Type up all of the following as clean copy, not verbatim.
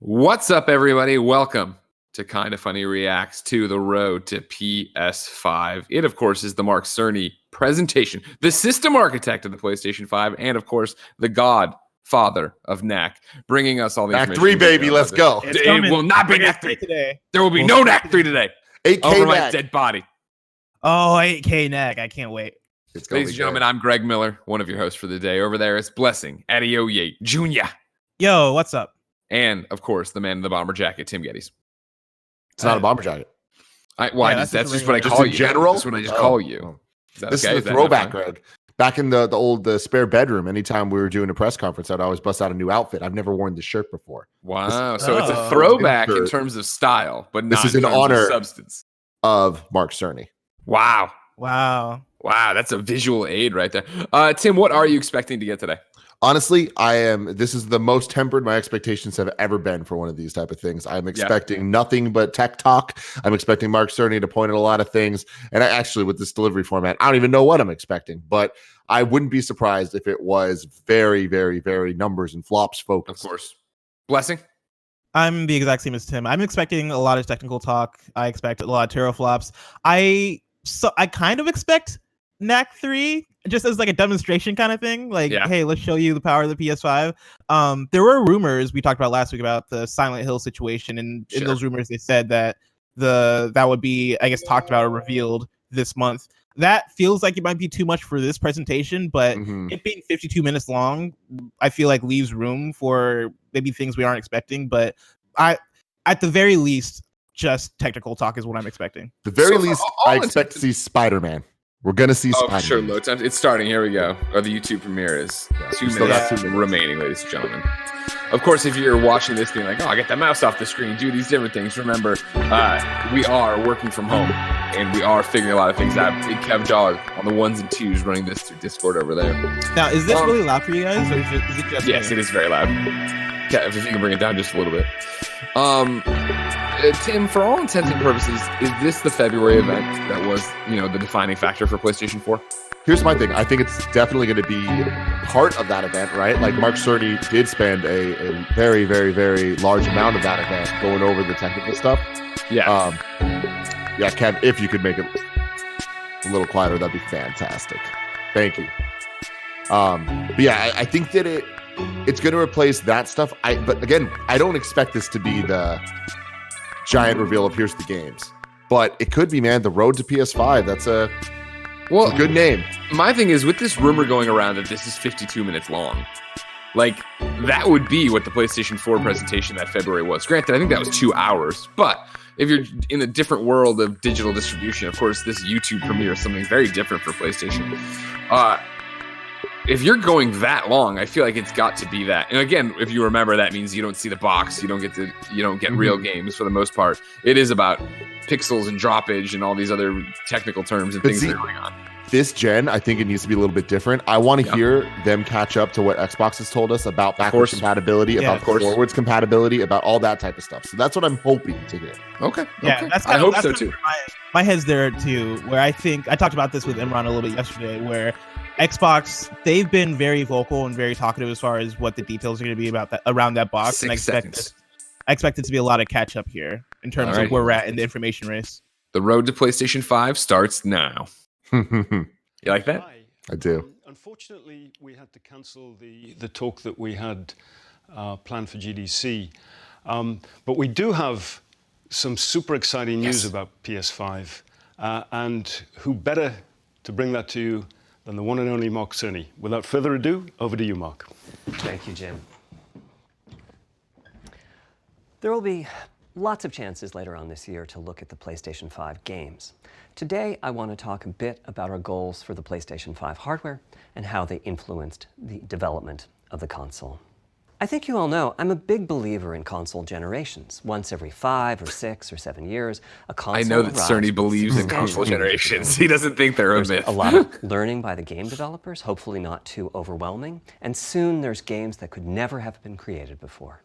What's up, everybody? Welcome to Kinda Funny Reacts to the road to PS5. It, of course, is the Mark Cerny presentation, the system architect of the PlayStation 5, and, of course, the godfather of NAC, bringing us all the NAC 3, baby, let's go. It will not be NAC 3 today. There will be no NAC 3 today. 8K over my NAC. dead body. Oh, 8K NAC. I can't wait. Ladies and gentlemen, I'm Greg Miller, one of your hosts for the day. Over there is Blessing Adeoye Jr. Yo, what's up? And, of course, the man in the bomber jacket, Tim Gettys. It's not a bomber jacket. That's just what I call you. General? That's what I just call you. This is the throwback, Greg. Back in the old spare bedroom, anytime we were doing a press conference, I'd always bust out a new outfit. I've never worn this shirt before. Wow. So it's a throwback in terms of style, but not this is in in terms honor of substance. Of Mark Cerny. Wow. Wow. That's a visual aid right there. Tim, what are you expecting to get today? Honestly, this is the most tempered my expectations have ever been for one of these type of things. I'm expecting nothing but tech talk. I'm expecting Mark Cerny to point at a lot of things. And with this delivery format, I don't even know what I'm expecting, but I wouldn't be surprised if it was very, very, very numbers and flops focused. Of course. Blessing? I'm the exact same as Tim. I'm expecting a lot of technical talk. I expect a lot of teraflops. I kind of expect NAC 3 just as like a demonstration kind of thing. Like, hey, let's show you the power of the PS5. There were rumors we talked about last week about the Silent Hill situation, and in those rumors they said that that would be, I guess, talked about or revealed this month. That feels like it might be too much for this presentation, but it being 52 minutes long, I feel like leaves room for maybe things we aren't expecting. But at the very least, just technical talk is what I'm expecting. The very least, I expect to see Spider-Man. We're going to see Spider-Man. Sure, load times. It's starting. Here we go. The YouTube premiere is 2 minutes remaining, ladies and gentlemen. Of course, if you're watching this being like, I get the mouse off the screen, do these different things, remember, we are working from home, and we are figuring a lot of things out. Big Kev Jog on the ones and twos running this through Discord over there. Now, is this really loud for you guys, or is it just Yes, it is very loud. Kev, if you can bring it down just a little bit. Tim, for all intents and purposes, is this the February event that was, the defining factor for PlayStation 4? Here's my thing. I think it's definitely going to be part of that event, right? Like Mark Cerny did spend a very, very, very large amount of that event going over the technical stuff. Yeah. Kev, if you could make it a little quieter, that'd be fantastic. Thank you. I think that it's going to replace that stuff. But again, I don't expect this to be the giant reveal of here's the games, but it could be, man. The road to PS5. That's a good name. My thing is, with this rumor going around that this is 52 minutes long, like that would be what the PlayStation 4 presentation that February was. Granted, I think that was 2 hours, but if you're in a different world of digital distribution, of course, this YouTube premiere is something very different for PlayStation. If you're going that long, I feel like it's got to be that. And again, if you remember, that means you don't see the box, you don't get real games for the most part. It is about pixels and droppage and all these other technical terms and things that are going on. This gen, I think it needs to be a little bit different. I want to hear them catch up to what Xbox has told us about backwards compatibility, about forwards compatibility, about all that type of stuff. So that's what I'm hoping to hear. Okay. Yeah, I hope so too. My head's there too, where I think I talked about this with Imran a little bit yesterday, where Xbox, they've been very vocal and very talkative as far as what the details are going to be about that around that box. And I expect it to be a lot of catch up here in terms of where we're at in the information race. The road to PlayStation 5 starts now. You like that? I do. Unfortunately, we had to cancel the talk that we had planned for GDC. But we do have some super exciting news about PS5. And who better to bring that to you than the one and only Mark Cerny. Without further ado, over to you, Mark. Thank you, Jim. There will be lots of chances later on this year to look at the PlayStation 5 games. Today, I want to talk a bit about our goals for the PlayStation 5 hardware and how they influenced the development of the console. I think you all know I'm a big believer in console generations. Once every 5 or 6 or 7 years, a console I know that Cerny believes in console generations. He doesn't think they're a myth. A lot of learning by the game developers, hopefully not too overwhelming, and soon there's games that could never have been created before.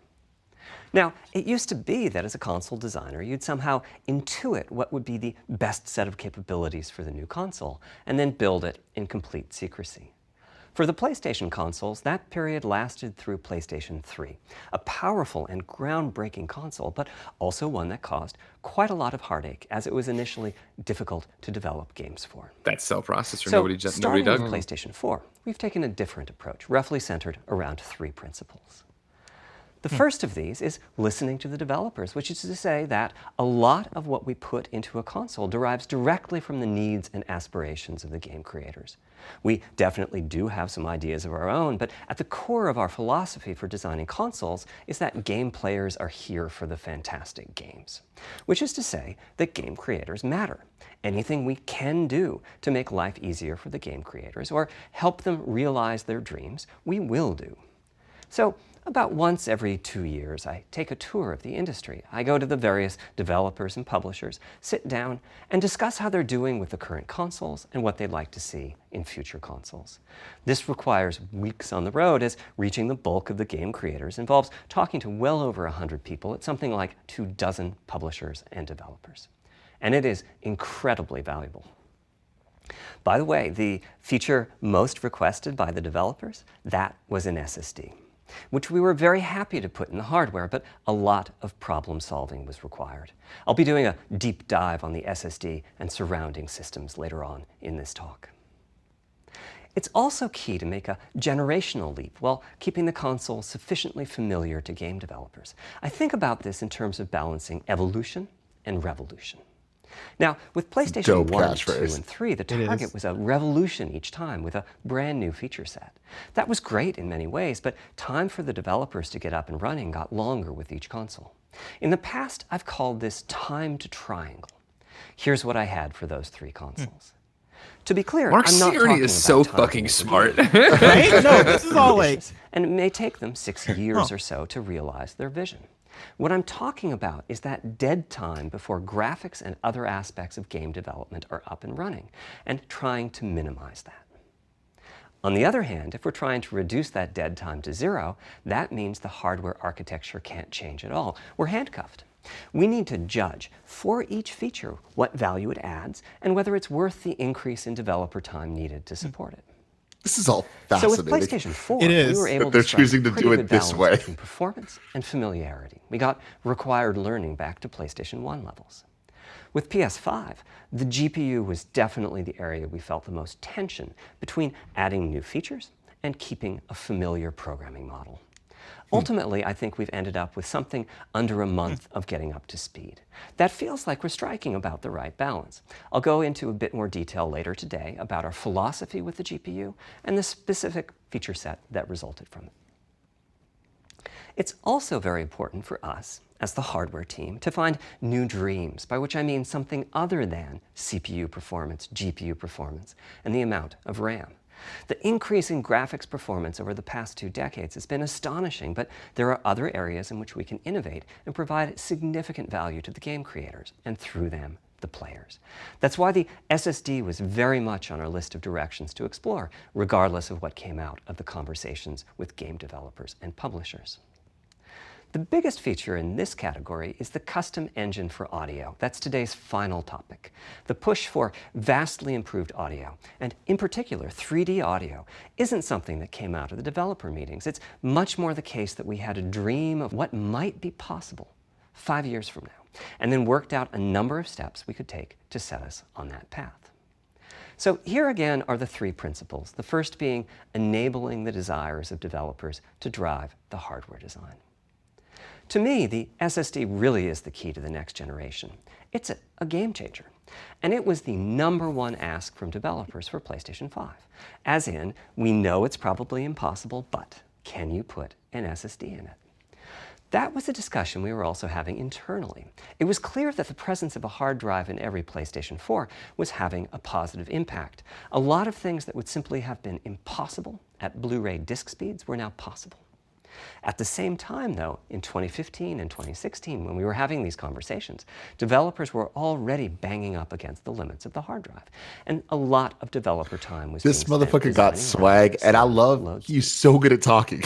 Now, it used to be that as a console designer, you'd somehow intuit what would be the best set of capabilities for the new console, and then build it in complete secrecy. For the PlayStation consoles, that period lasted through PlayStation 3, a powerful and groundbreaking console, but also one that caused quite a lot of heartache, as it was initially difficult to develop games for. That cell processor, So, nobody starting dug. with PlayStation 4, we've taken a different approach, roughly centered around 3 principles. The first of these is listening to the developers, which is to say that a lot of what we put into a console derives directly from the needs and aspirations of the game creators. We definitely do have some ideas of our own, but at the core of our philosophy for designing consoles is that game players are here for the fantastic games, which is to say that game creators matter. Anything we can do to make life easier for the game creators or help them realize their dreams, we will do. So, about once every 2 years, I take a tour of the industry. I go to the various developers and publishers, sit down, and discuss how they're doing with the current consoles and what they'd like to see in future consoles. This requires weeks on the road, as reaching the bulk of the game creators involves talking to well over 100 people at something like 24 publishers and developers. And it is incredibly valuable. By the way, the feature most requested by the developers, that was an SSD, which we were very happy to put in the hardware, but a lot of problem solving was required. I'll be doing a deep dive on the SSD and surrounding systems later on in this talk. It's also key to make a generational leap while keeping the console sufficiently familiar to game developers. I think about this in terms of balancing evolution and revolution. Now, with PlayStation 1, 2, and 3, the target was a revolution each time with a brand new feature set. That was great in many ways, but time for the developers to get up and running got longer with each console. In the past, I've called this time to triangle. Here's what I had for those 3 consoles. To be clear, Mark I'm not Cerny talking is about so time fucking to smart. Right? No, this is all like... And it may take them 6 years or so to realize their vision. What I'm talking about is that dead time before graphics and other aspects of game development are up and running, and trying to minimize that. On the other hand, if we're trying to reduce that dead time to 0, that means the hardware architecture can't change at all. We're handcuffed. We need to judge for each feature what value it adds and whether it's worth the increase in developer time needed to support it. This is all fascinating. So with PlayStation 4, It is. we were able They're to strike choosing to a pretty do it good this balance way. between performance and familiarity. We got required learning back to PlayStation 1 levels. With PS5, the GPU was definitely the area we felt the most tension between adding new features and keeping a familiar programming model. Ultimately, I think we've ended up with something under a month of getting up to speed. That feels like we're striking about the right balance. I'll go into a bit more detail later today about our philosophy with the GPU and the specific feature set that resulted from it. It's also very important for us, as the hardware team, to find new dreams, by which I mean something other than CPU performance, GPU performance, and the amount of RAM. The increase in graphics performance over the past 2 decades has been astonishing, but there are other areas in which we can innovate and provide significant value to the game creators, and through them, the players. That's why the SSD was very much on our list of directions to explore, regardless of what came out of the conversations with game developers and publishers. The biggest feature in this category is the custom engine for audio. That's today's final topic. The push for vastly improved audio, and in particular 3D audio, isn't something that came out of the developer meetings. It's much more the case that we had a dream of what might be possible 5 years from now, and then worked out a number of steps we could take to set us on that path. So here again are the 3 principles, the first being enabling the desires of developers to drive the hardware design. To me, the SSD really is the key to the next generation. It's a game changer. And it was the #1 ask from developers for PlayStation 5. As in, we know it's probably impossible, but can you put an SSD in it? That was a discussion we were also having internally. It was clear that the presence of a hard drive in every PlayStation 4 was having a positive impact. A lot of things that would simply have been impossible at Blu-ray disc speeds were now possible. At the same time, though, in 2015 and 2016, when we were having these conversations, developers were already banging up against the limits of the hard drive. And a lot of developer time was This being spent motherfucker got designing swag, and I love loads. he's so good at talking.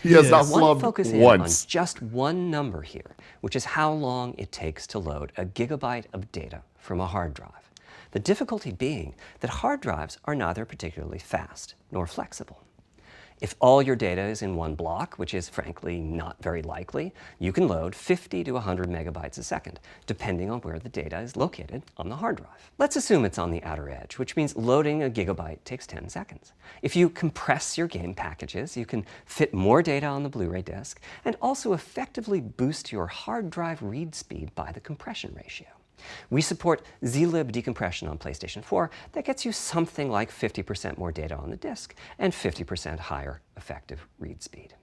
He has not I want to flubbed focus in once. on just one number here, which is how long it takes to load a gigabyte of data from a hard drive. The difficulty being that hard drives are neither particularly fast nor flexible. If all your data is in one block, which is frankly not very likely, you can load 50 to 100 megabytes a second, depending on where the data is located on the hard drive. Let's assume it's on the outer edge, which means loading a gigabyte takes 10 seconds. If you compress your game packages, you can fit more data on the Blu-ray disc and also effectively boost your hard drive read speed by the compression ratio. We support zlib decompression on PlayStation 4 that gets you something like 50% more data on the disk and 50% higher effective read speed.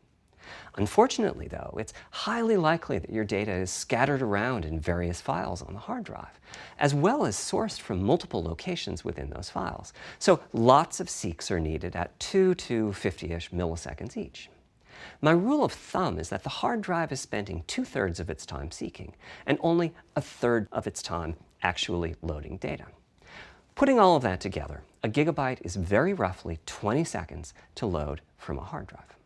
Unfortunately, though, it's highly likely that your data is scattered around in various files on the hard drive, as well as sourced from multiple locations within those files. So lots of seeks are needed at 2 to 50-ish milliseconds each. My rule of thumb is that the hard drive is spending 2/3 of its time seeking and only 1/3 of its time actually loading data. Putting all of that together, a gigabyte is very roughly 20 seconds to load from a hard drive.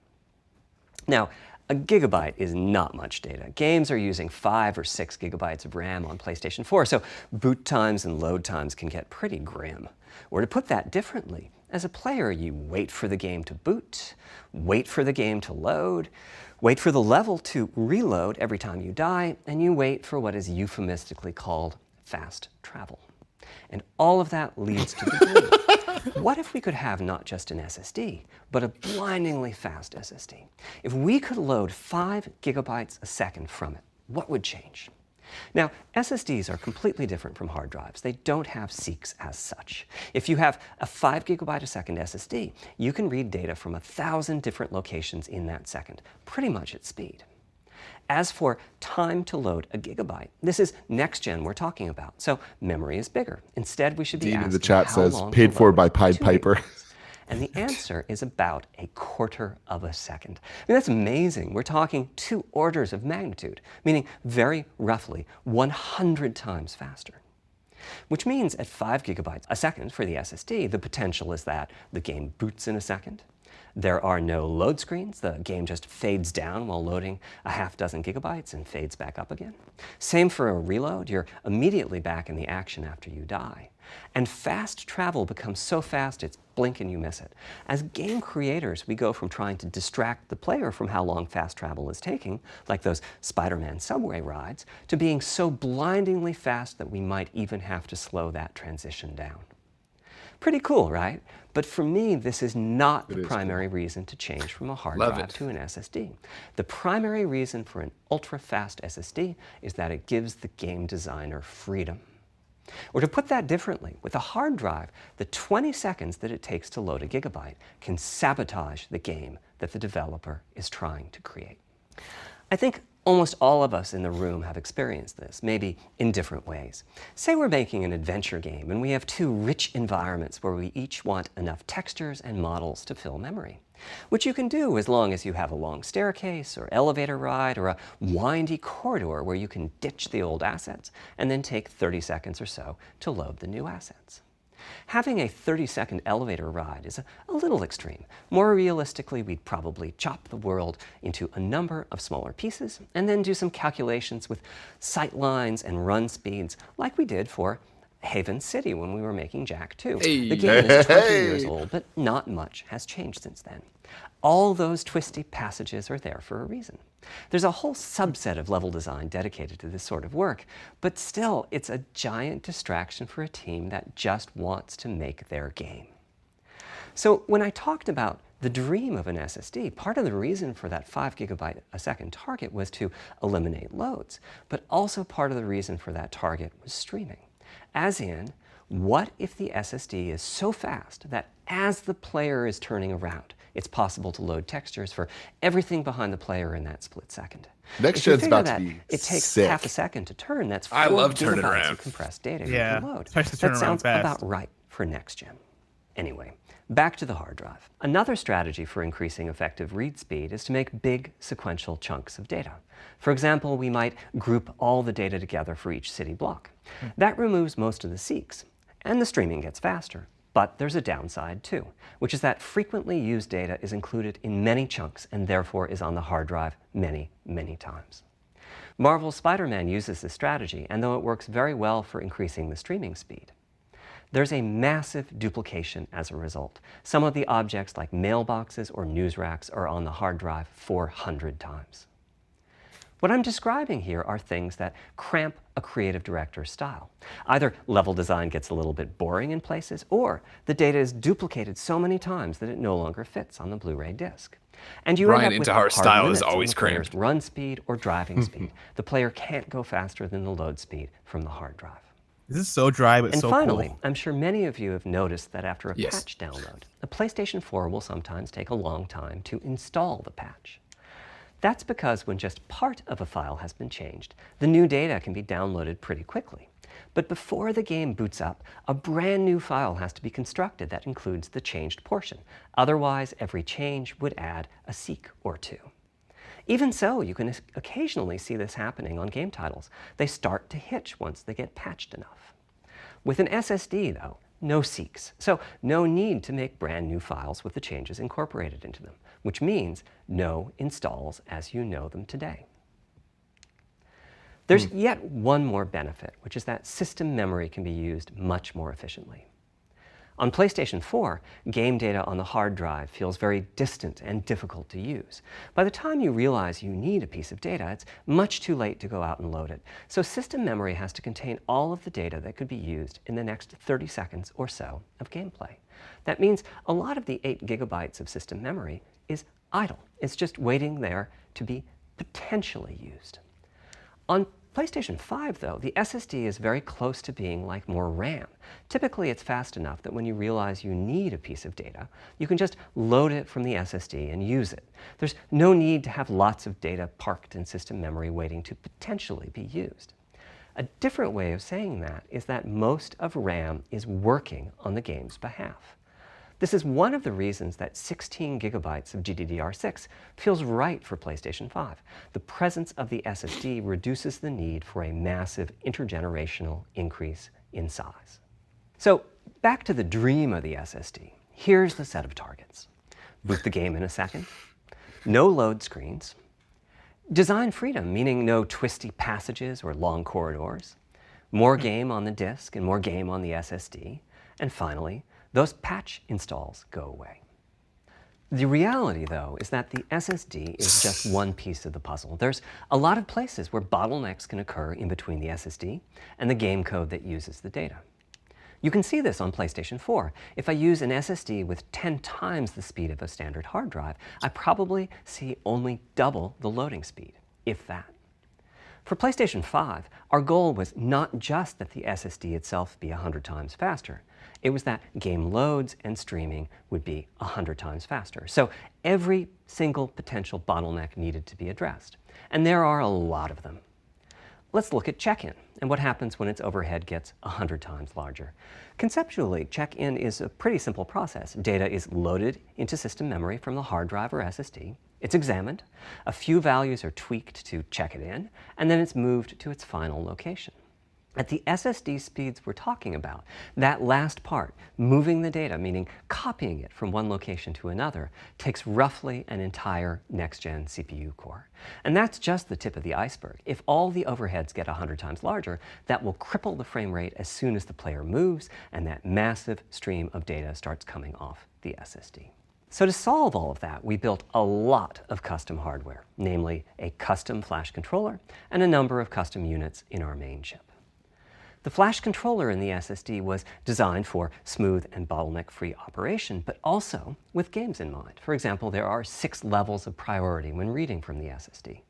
Now, a gigabyte is not much data. Games are using 5 or 6 gigabytes of RAM on PlayStation 4, so boot times and load times can get pretty grim. Or to put that differently, as a player, you wait for the game to boot, wait for the game to load, wait for the level to reload every time you die, and you wait for what is euphemistically called fast travel. And all of that leads to the dream. What if we could have not just an SSD, but a blindingly fast SSD? If we could load 5 gigabytes a second from it, what would change? Now, SSDs are completely different from hard drives. They don't have seeks as such. If you have a 5 gigabyte a second SSD, you can read data from 1,000 different locations in that second, pretty much at speed. As for time to load a gigabyte, this is next gen we're talking about, so memory is bigger. Instead, we should be Dean asking in the chat how says, long paid to for load by Pied 2 Piper. gigabytes. And the answer is about 1/4 of a second. I mean, that's amazing. We're talking 2 orders of magnitude, meaning very roughly 100 times faster. Which means at 5 gigabytes a second for the SSD, the potential is that the game boots in a second. There are no load screens. The game just fades down while loading a half dozen gigabytes and fades back up again. Same for a reload. You're immediately back in the action after you die. And fast travel becomes so fast it's blink and you miss it. As game creators, we go from trying to distract the player from how long fast travel is taking, like those Spider-Man subway rides, to being so blindingly fast that we might even have to slow that transition down. Pretty cool, right? But for me, this is not the primary reason to change from a hard drive to an SSD. The primary reason for an ultra-fast SSD is that it gives the game designer freedom. Or to put that differently, with a hard drive, the 20 seconds that it takes to load a gigabyte can sabotage the game that the developer is trying to create. I think almost all of us in the room have experienced this, maybe in different ways. Say we're making an adventure game and we have 2 rich environments where we each want enough textures and models to fill memory, which you can do as long as you have a long staircase or elevator ride or a windy corridor where you can ditch the old assets and then take 30 seconds or so to load the new assets. Having a 30-second elevator ride is a little extreme. More realistically, we'd probably chop the world into a number of smaller pieces and then do some calculations with sight lines and run speeds like we did for Haven City when we were making Jak 2. Hey. The game is 20 years old, but not much has changed since then. All those twisty passages are there for a reason. There's a whole subset of level design dedicated to this sort of work, but still, it's a giant distraction for a team that just wants to make their game. So when I talked about the dream of an SSD, part of the reason for that 5 gigabyte a second target was to eliminate loads, but also part of the reason for that target was streaming. As in, what if the SSD is so fast that as the player is turning around, it's possible to load textures for everything behind the player in that split second? Next gen's about to be it takes sick. half a second to turn. That's 4 I love turning gigabytes around. of compressed data Yeah, you can load. especially turn That around sounds fast. about right for next gen. Anyway, back to the hard drive. Another strategy for increasing effective read speed is to make big sequential chunks of data. For example, we might group all the data together for each city block. That removes most of the seeks, and the streaming gets faster. But there's a downside too, which is that frequently used data is included in many chunks and therefore is on the hard drive many, many times. Marvel's Spider-Man uses this strategy, and though it works very well for increasing the streaming speed, there's a massive duplication as a result. Some of the objects like mailboxes or news racks are on the hard drive 400 times. What I'm describing here are things that cramp a creative director's style. Either level design gets a little bit boring in places, or the data is duplicated so many times that it no longer fits on the Blu-ray disc. And you end up with hard style is limits always on the player's cramped. run speed or driving speed. The player can't go faster than the load speed from the hard drive. This is so dry, but And so finally, cool. I'm sure many of you have noticed that after a Yes. patch download, the PlayStation 4 will sometimes take a long time to install the patch. That's because when just part of a file has been changed, the new data can be downloaded pretty quickly. But before the game boots up, a brand new file has to be constructed that includes the changed portion. Otherwise, every change would add a seek or two. Even so, you can occasionally see this happening on game titles. They start to hitch once they get patched enough. With an SSD, though, no seeks, so no need to make brand new files with the changes incorporated into them, which means no installs as you know them today. There's yet one more benefit, which is that system memory can be used much more efficiently. On PlayStation 4, game data on the hard drive feels very distant and difficult to use. By the time you realize you need a piece of data, it's much too late to go out and load it. So system memory has to contain all of the data that could be used in the next 30 seconds or so of gameplay. That means a lot of the 8 gigabytes of system memory is idle. It's just waiting there to be potentially used. On PlayStation 5, though, the SSD is very close to being like more RAM. Typically, it's fast enough that when you realize you need a piece of data, you can just load it from the SSD and use it. There's no need to have lots of data parked in system memory waiting to potentially be used. A different way of saying that is that most of RAM is working on the game's behalf. This is one of the reasons that 16 gigabytes of GDDR6 feels right for PlayStation 5. The presence of the SSD reduces the need for a massive intergenerational increase in size. So back to the dream of the SSD. Here's the set of targets. Boot the game in a second. No load screens. Design freedom, meaning no twisty passages or long corridors. More game on the disk and more game on the SSD. And finally, those patch installs go away. The reality, though, is that the SSD is just one piece of the puzzle. There's a lot of places where bottlenecks can occur in between the SSD and the game code that uses the data. You can see this on PlayStation 4. If I use an SSD with 10 times the speed of a standard hard drive, I probably see only double the loading speed, if that. For PlayStation 5, our goal was not just that the SSD itself be 100 times faster. It was that game loads and streaming would be 100 times faster. So every single potential bottleneck needed to be addressed. And there are a lot of them. Let's look at check-in and what happens when its overhead gets 100 times larger. Conceptually, check-in is a pretty simple process. Data is loaded into system memory from the hard drive or SSD. It's examined, a few values are tweaked to check it in, and then it's moved to its final location. At the SSD speeds we're talking about, that last part, moving the data, meaning copying it from one location to another, takes roughly an entire next-gen CPU core. And that's just the tip of the iceberg. If all the overheads get 100 times larger, that will cripple the frame rate as soon as the player moves, and that massive stream of data starts coming off the SSD. So to solve all of that, we built a lot of custom hardware, namely a custom flash controller and a number of custom units in our main chip. The flash controller in the SSD was designed for smooth and bottleneck-free operation, but also with games in mind. For example, there are 6 levels of priority when reading from the SSD.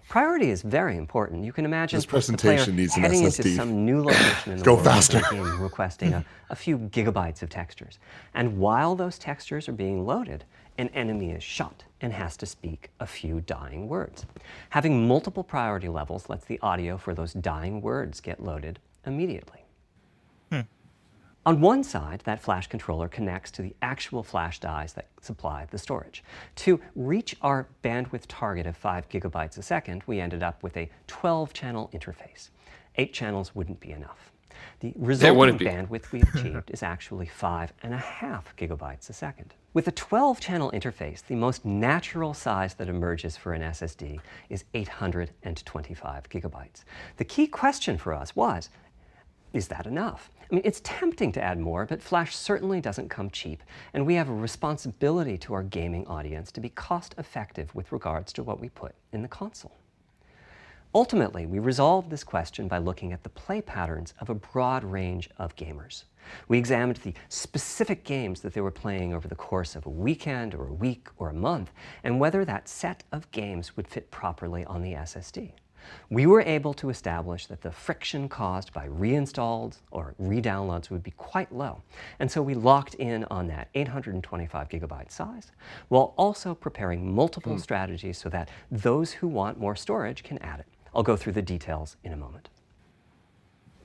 Priority is very important. You can imagine this presentation the needs an player heading SSD. into some new location in the Go world faster. and requesting a few gigabytes of textures. And while those textures are being loaded, an enemy is shot and has to speak a few dying words. Having multiple priority levels lets the audio for those dying words get loaded immediately. On one side, that flash controller connects to the actual flash dies that supply the storage. To reach our bandwidth target of 5 gigabytes a second, we ended up with a 12-channel interface. 8 channels wouldn't be enough. The resulting bandwidth we achieved is actually 5.5 gigabytes a second. With a 12-channel interface, the most natural size that emerges for an SSD is 825 gigabytes. The key question for us was, Is that enough? I mean, it's tempting to add more, but Flash certainly doesn't come cheap, and we have a responsibility to our gaming audience to be cost-effective with regards to what we put in the console. Ultimately, we resolved this question by looking at the play patterns of a broad range of gamers. We examined the specific games that they were playing over the course of a weekend or a week or a month, and whether that set of games would fit properly on the SSD. We were able to establish that the friction caused by reinstalls or redownloads would be quite low, and so we locked in on that 825 gigabyte size, while also preparing multiple strategies so that those who want more storage can add it. I'll go through the details in a moment.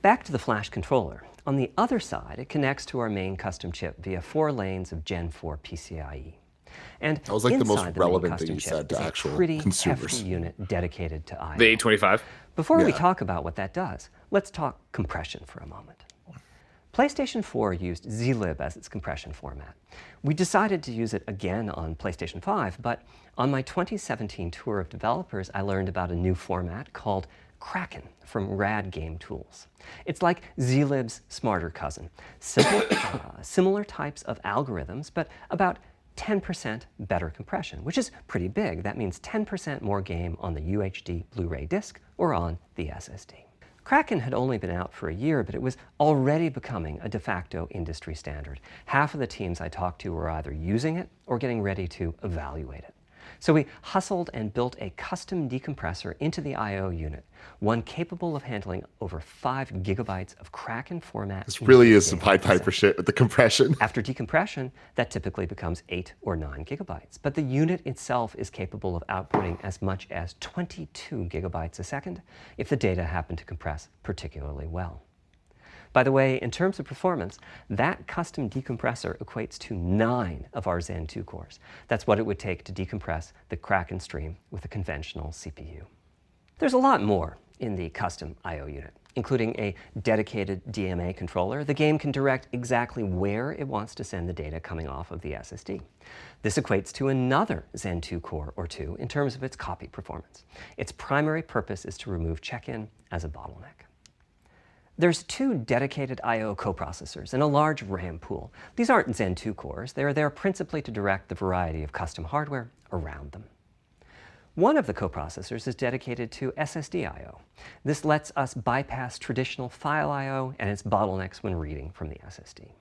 Back to the Flash controller. On the other side, it connects to our main custom chip via 4 lanes of Gen 4 PCIe. And that was like the most inside relevant thing main you custom said to chip is a actual pretty consumers. hefty unit dedicated to I/O. The 825? Before we Yeah. talk about what that does, let's talk compression for a moment. PlayStation 4 used zlib as its compression format. We decided to use it again on PlayStation 5, but on my 2017 tour of developers, I learned about a new format called Kraken from Rad Game Tools. It's like zlib's smarter cousin. Simple, similar types of algorithms, but about 10% better compression, which is pretty big. That means 10% more game on the UHD Blu-ray disc or on the SSD. Kraken had only been out for a year, but it was already becoming a de facto industry standard. Half of the teams I talked to were either using it or getting ready to evaluate it. So we hustled and built a custom decompressor into the I/O unit, one capable of handling over 5 gigabytes of Kraken format. This really is some Pied Piper shit with the compression. After decompression, that typically becomes 8 or 9 gigabytes. But the unit itself is capable of outputting as much as 22 gigabytes a second if the data happen to compress particularly well. By the way, in terms of performance, that custom decompressor equates to 9 of our Zen 2 cores. That's what it would take to decompress the Kraken stream with a conventional CPU. There's a lot more in the custom I/O unit, including a dedicated DMA controller. The game can direct exactly where it wants to send the data coming off of the SSD. This equates to another Zen 2 core or 2 in terms of its copy performance. Its primary purpose is to remove check-in as a bottleneck. There's 2 dedicated I/O coprocessors and a large RAM pool. These aren't Zen 2 cores. They're there principally to direct the variety of custom hardware around them. One of the coprocessors is dedicated to SSD I/O. This lets us bypass traditional file I/O and its bottlenecks when reading from the SSD.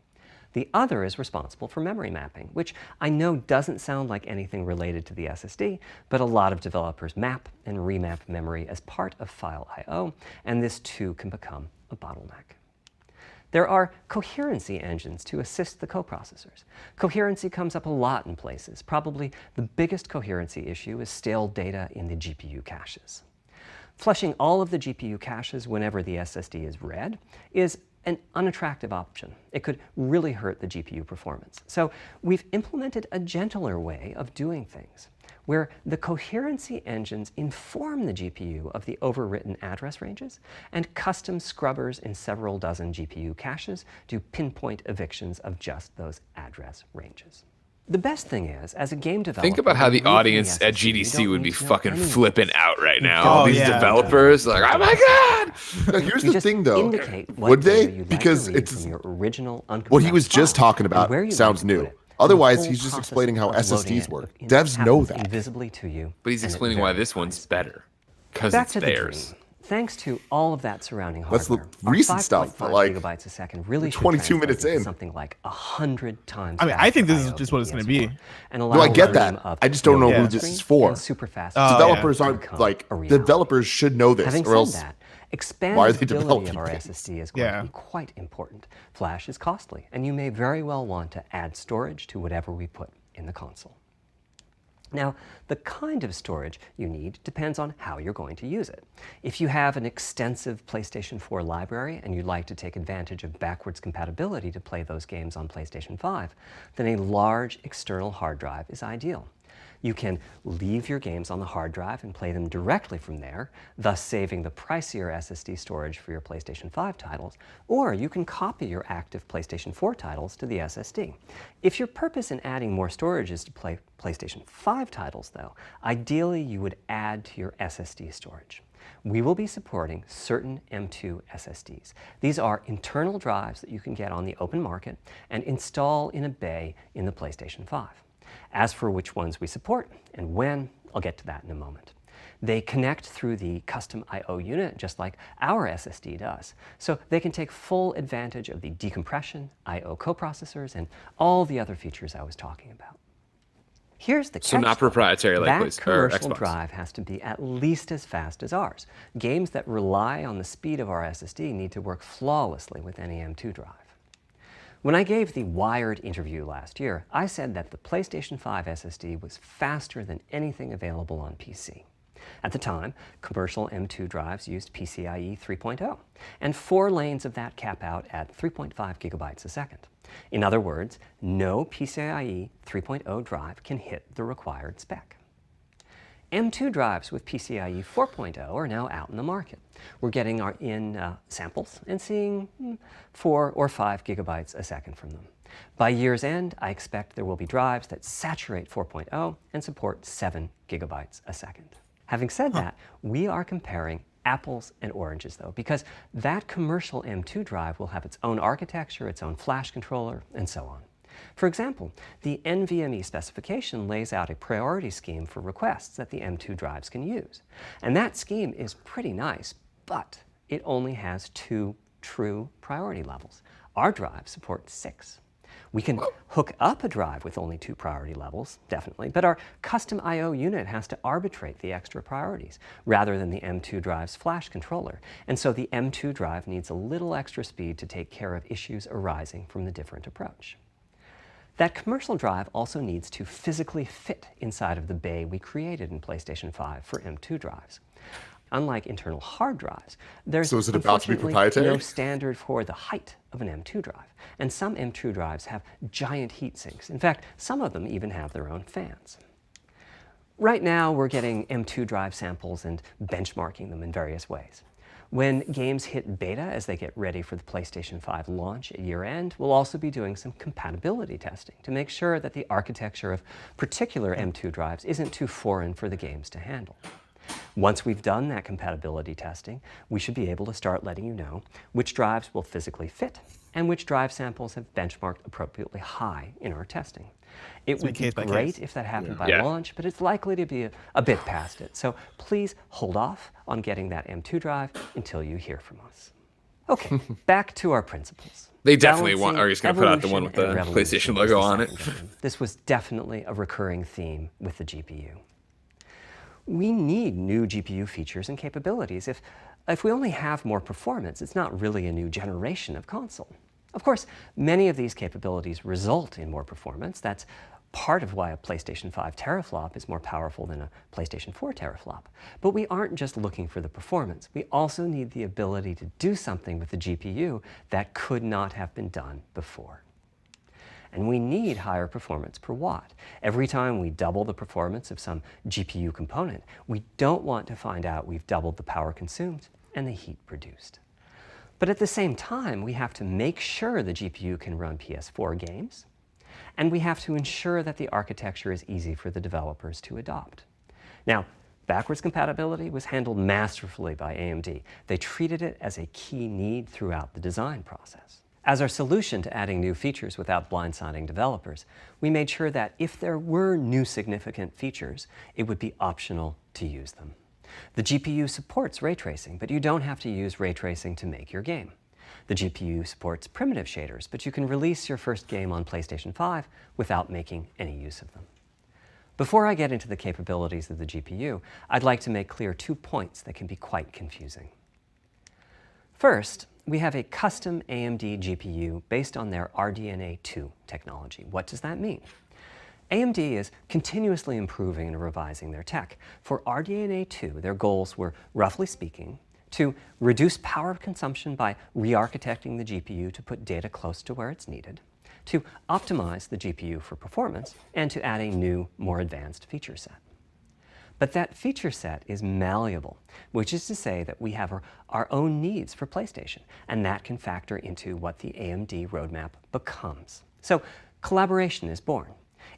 The other is responsible for memory mapping, which I know doesn't sound like anything related to the SSD, but a lot of developers map and remap memory as part of file I/O, and this too can become a bottleneck. There are coherency engines to assist the coprocessors. Coherency comes up a lot in places. Probably the biggest coherency issue is stale data in the GPU caches. Flushing all of the GPU caches whenever the SSD is read is an unattractive option. It could really hurt the GPU performance. So we've implemented a gentler way of doing things, where the coherency engines inform the GPU of the overwritten address ranges, and custom scrubbers in several dozen GPU caches do pinpoint evictions of just those address ranges. The best thing is, as a game developer, Think about how the removing audience the at SSD, you GDC don't would need be to know fucking any of flipping this. out right now. Oh, All these yeah. developers, like, oh my god! Now, here's You the just thing, though. indicate what Would they? data you'd like Because to read it's from your original what he was uncompressed just file talking and about where you'd sounds like to new. put it. Otherwise, The whole he's just process explaining how of loading SSDs it work. in Devs know happens that. invisibly to you, But he's and at explaining why very this one's price. better. Because Back it's to the theirs. dream. Thanks to all of that surrounding That's the hardware, our recent stuff, 5.5 but, like, gigabytes a second really should 22 translate minutes into in. something like 100 times. I mean, I think faster this is I/O just what it's than gonna be. PS4, and No, I allow get the that. dream of I just don't know who no this is touchscreen for. and super fast Oh, Developers to aren't become like a reality. developers should know this, Having or said else that, why are they expandability developing of our things? SSD is going Yeah. to be quite important. Flash is costly, and you may very well want to add storage to whatever we put in the console. Now, the kind of storage you need depends on how you're going to use it. If you have an extensive PlayStation 4 library and you'd like to take advantage of backwards compatibility to play those games on PlayStation 5, then a large external hard drive is ideal. You can leave your games on the hard drive and play them directly from there, thus saving the pricier SSD storage for your PlayStation 5 titles, or you can copy your active PlayStation 4 titles to the SSD. If your purpose in adding more storage is to play PlayStation 5 titles, though, ideally you would add to your SSD storage. we will be supporting certain M2 SSDs. These are internal drives that you can get on the open market and install in a bay in the PlayStation 5. As for which ones we support and when, I'll get to that in a moment. They connect through the custom I/O unit just like our SSD does, so they can take full advantage of the decompression, I/O coprocessors, and all the other features I was talking about. Here's the catch. So not proprietary like that PlayStation or commercial Xbox. drive has to be at least as fast as ours. Games that rely on the speed of our SSD need to work flawlessly with any M2 drive. When I gave the Wired interview last year, I said that the PlayStation 5 SSD was faster than anything available on PC. At the time, commercial M2 drives used PCIe 3.0, and 4 lanes of that cap out at 3.5 gigabytes a second. In other words, no PCIe 3.0 drive can hit the required spec. M2 drives with PCIe 4.0 are now out in the market. We're getting samples and seeing 4 or 5 gigabytes a second from them. By year's end, I expect there will be drives that saturate 4.0 and support 7 gigabytes a second. Having said that, we are comparing apples and oranges though, because that commercial M2 drive will have its own architecture, its own flash controller, and so on. For example, the NVMe specification lays out a priority scheme for requests that the M2 drives can use. And that scheme is pretty nice, but it only has 2 true priority levels. Our drive supports 6. We can hook up a drive with only 2 priority levels, definitely, but our custom I/O unit has to arbitrate the extra priorities rather than the M2 drive's flash controller. And so the M2 drive needs a little extra speed to take care of issues arising from the different approach. That commercial drive also needs to physically fit inside of the bay we created in PlayStation 5 for M2 drives. Unlike internal hard drives, there's So is it about to be unfortunately proprietary? no standard for the height of an M2 drive. And some M2 drives have giant heat sinks. In fact, some of them even have their own fans. Right now, we're getting M2 drive samples and benchmarking them in various ways. When games hit beta as they get ready for the PlayStation 5 launch at year-end, we'll also be doing some compatibility testing to make sure that the architecture of particular M2 drives isn't too foreign for the games to handle. Once we've done that compatibility testing, we should be able to start letting you know which drives will physically fit and which drive samples have benchmarked appropriately high in our testing. It would be great if that happened by launch, but it's likely to be a bit past it. So please hold off on getting that M2 drive until you hear from us. Okay, back to our principles. They definitely are Balancing just going to put out the one with the evolution and revolution PlayStation logo was the on it. second theme. This was definitely a recurring theme with the GPU. We need new GPU features and capabilities. If we only have more performance, it's not really a new generation of console. Of course, many of these capabilities result in more performance. That's part of why a PlayStation 5 teraflop is more powerful than a PlayStation 4 teraflop. But we aren't just looking for the performance. We also need the ability to do something with the GPU that could not have been done before. And we need higher performance per watt. Every time we double the performance of some GPU component, we don't want to find out we've doubled the power consumed and the heat produced. But at the same time, we have to make sure the GPU can run PS4 games, and we have to ensure that the architecture is easy for the developers to adopt. Now, backwards compatibility was handled masterfully by AMD. They treated it as a key need throughout the design process. As our solution to adding new features without blindsiding developers, we made sure that if there were new significant features, it would be optional to use them. The GPU supports ray tracing, but you don't have to use ray tracing to make your game. The GPU supports primitive shaders, but you can release your first game on PlayStation 5 without making any use of them. Before I get into the capabilities of the GPU, I'd like to make clear 2 points that can be quite confusing. First, we have a custom AMD GPU based on their RDNA 2 technology. What does that mean? AMD is continuously improving and revising their tech. For RDNA 2, their goals were, roughly speaking, to reduce power consumption by re-architecting the GPU to put data close to where it's needed, to optimize the GPU for performance, and to add a new, more advanced feature set. But that feature set is malleable, which is to say that we have our own needs for PlayStation, and that can factor into what the AMD roadmap becomes. So collaboration is born.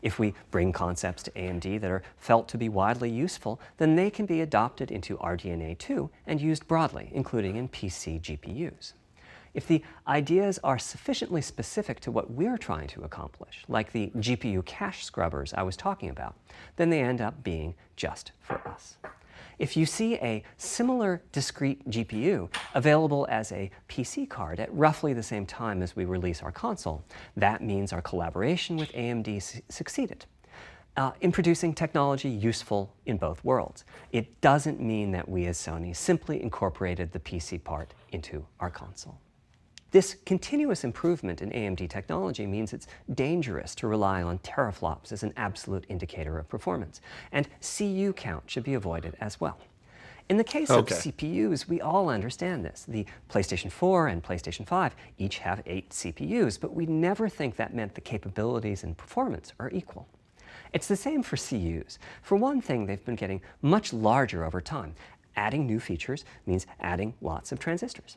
If we bring concepts to AMD that are felt to be widely useful, then they can be adopted into RDNA 2 and used broadly, including in PC GPUs. If the ideas are sufficiently specific to what we're trying to accomplish, like the GPU cache scrubbers I was talking about, then they end up being just for us. If you see a similar discrete GPU available as a PC card at roughly the same time as we release our console, that means our collaboration with AMD succeeded in producing technology useful in both worlds. It doesn't mean that we as Sony simply incorporated the PC part into our console. This continuous improvement in AMD technology means it's dangerous to rely on teraflops as an absolute indicator of performance, and CU count should be avoided as well. In the case of CPUs, we all understand this. The PlayStation 4 and PlayStation 5 each have 8 CPUs, but we never think that meant the capabilities and performance are equal. It's the same for CUs. For one thing, they've been getting much larger over time. Adding new features means adding lots of transistors.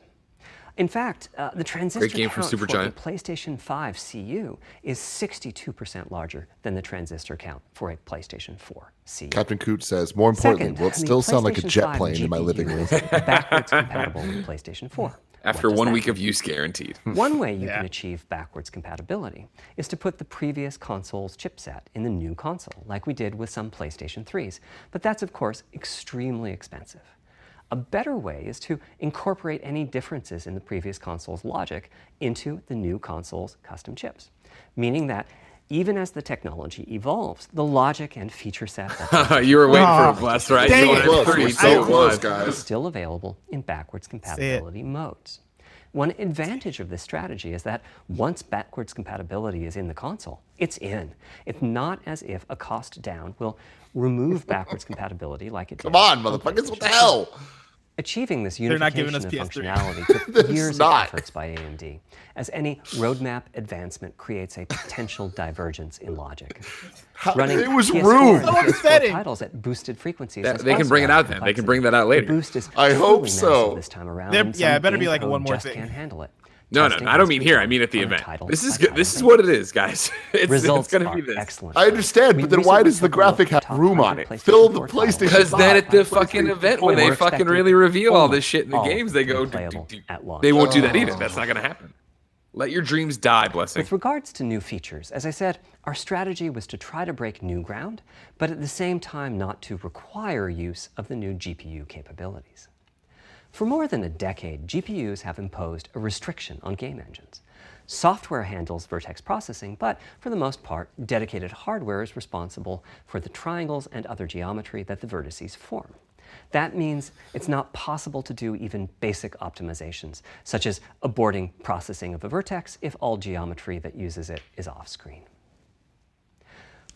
In fact, the transistor count for the PlayStation 5 CU is 62% larger than the transistor count for a PlayStation 4 CU. Captain Cooch says, more importantly, will it still sound like a jet plane in my living room? Backwards compatible with PlayStation 4. After 1 week of use guaranteed. One way you can achieve backwards compatibility is to put the previous console's chipset in the new console, like we did with some PlayStation 3s. But that's, of course, extremely expensive. A better way is to incorporate any differences in the previous console's logic into the new console's custom chips, meaning that even as the technology evolves, the logic and feature set you were waiting for a blast, right? We're so close, guys. Is still available in backwards compatibility modes. One advantage of this strategy is that once backwards compatibility is in the console, it's in. It's not as if a cost down will remove backwards compatibility like it did. Come on, motherfuckers, what the hell? Achieving this unification of functionality took years of efforts by AMD, as any roadmap advancement creates a potential divergence in logic. Running it was rude. Titles at boosted frequencies. They can bring it out then. They can bring that out later. The boost is I hope so. this time around. Yeah, it better be like one more just thing. Can't handle it. No, I don't mean here. I mean at the event. This is good. This is what it is, guys. It's going to be this. Excellent. I understand, but then why does the graphic have room on it? Fill the PlayStation. Because then at the fucking event, when they fucking really reveal all this shit in the games, they go, they won't do that either. That's not going to happen. Let your dreams die, Blessing. With regards to new features, as I said, our strategy was to try to break new ground, but at the same time not to require use of the new GPU capabilities. For more than a decade, GPUs have imposed a restriction on game engines. Software handles vertex processing, but for the most part, dedicated hardware is responsible for the triangles and other geometry that the vertices form. That means it's not possible to do even basic optimizations, such as aborting processing of a vertex if all geometry that uses it is off-screen.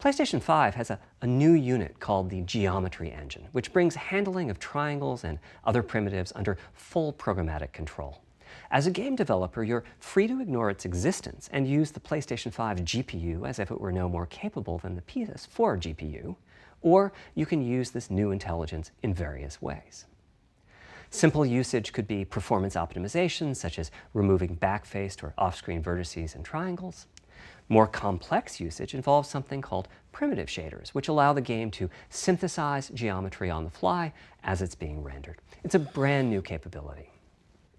PlayStation 5 has a new unit called the Geometry Engine, which brings handling of triangles and other primitives under full programmatic control. As a game developer, you're free to ignore its existence and use the PlayStation 5 GPU as if it were no more capable than the PS4 GPU, or you can use this new intelligence in various ways. Simple usage could be performance optimization, such as removing backfaced or off-screen vertices and triangles. More complex usage involves something called primitive shaders, which allow the game to synthesize geometry on the fly as it's being rendered. It's a brand new capability.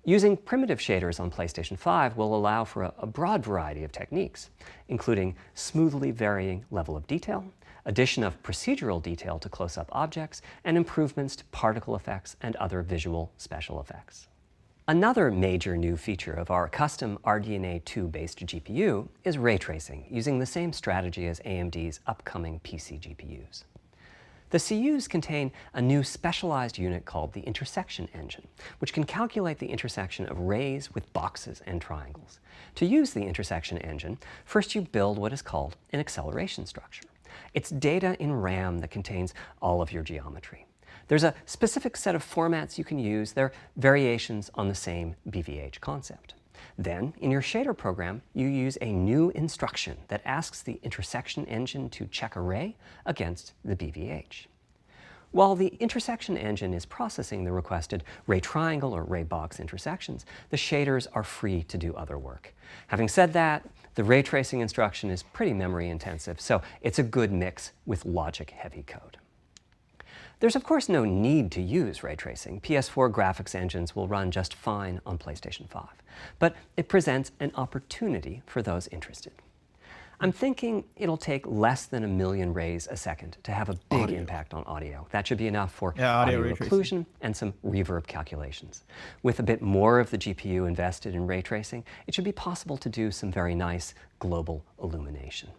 Using primitive shaders on PlayStation 5 will allow for a broad variety of techniques, including smoothly varying level of detail, addition of procedural detail to close-up objects, and improvements to particle effects and other visual special effects. Another major new feature of our custom RDNA 2-based GPU is ray tracing, using the same strategy as AMD's upcoming PC GPUs. The CUs contain a new specialized unit called the Intersection Engine, which can calculate the intersection of rays with boxes and triangles. To use the Intersection Engine, first you build what is called an acceleration structure. It's data in RAM that contains all of your geometry. There's a specific set of formats you can use. They're variations on the same BVH concept. Then, in your shader program, you use a new instruction that asks the intersection engine to check a ray against the BVH. While the intersection engine is processing the requested ray triangle or ray box intersections, the shaders are free to do other work. Having said that, the ray tracing instruction is pretty memory intensive, so it's a good mix with logic-heavy code. There's of course no need to use ray tracing. PS4 graphics engines will run just fine on PlayStation 5, but it presents an opportunity for those interested. I'm thinking it'll take less than 1 million rays a second to have a big impact on audio. That should be enough for audio occlusion and some reverb calculations. With a bit more of the GPU invested in ray tracing, it should be possible to do some very nice global illumination.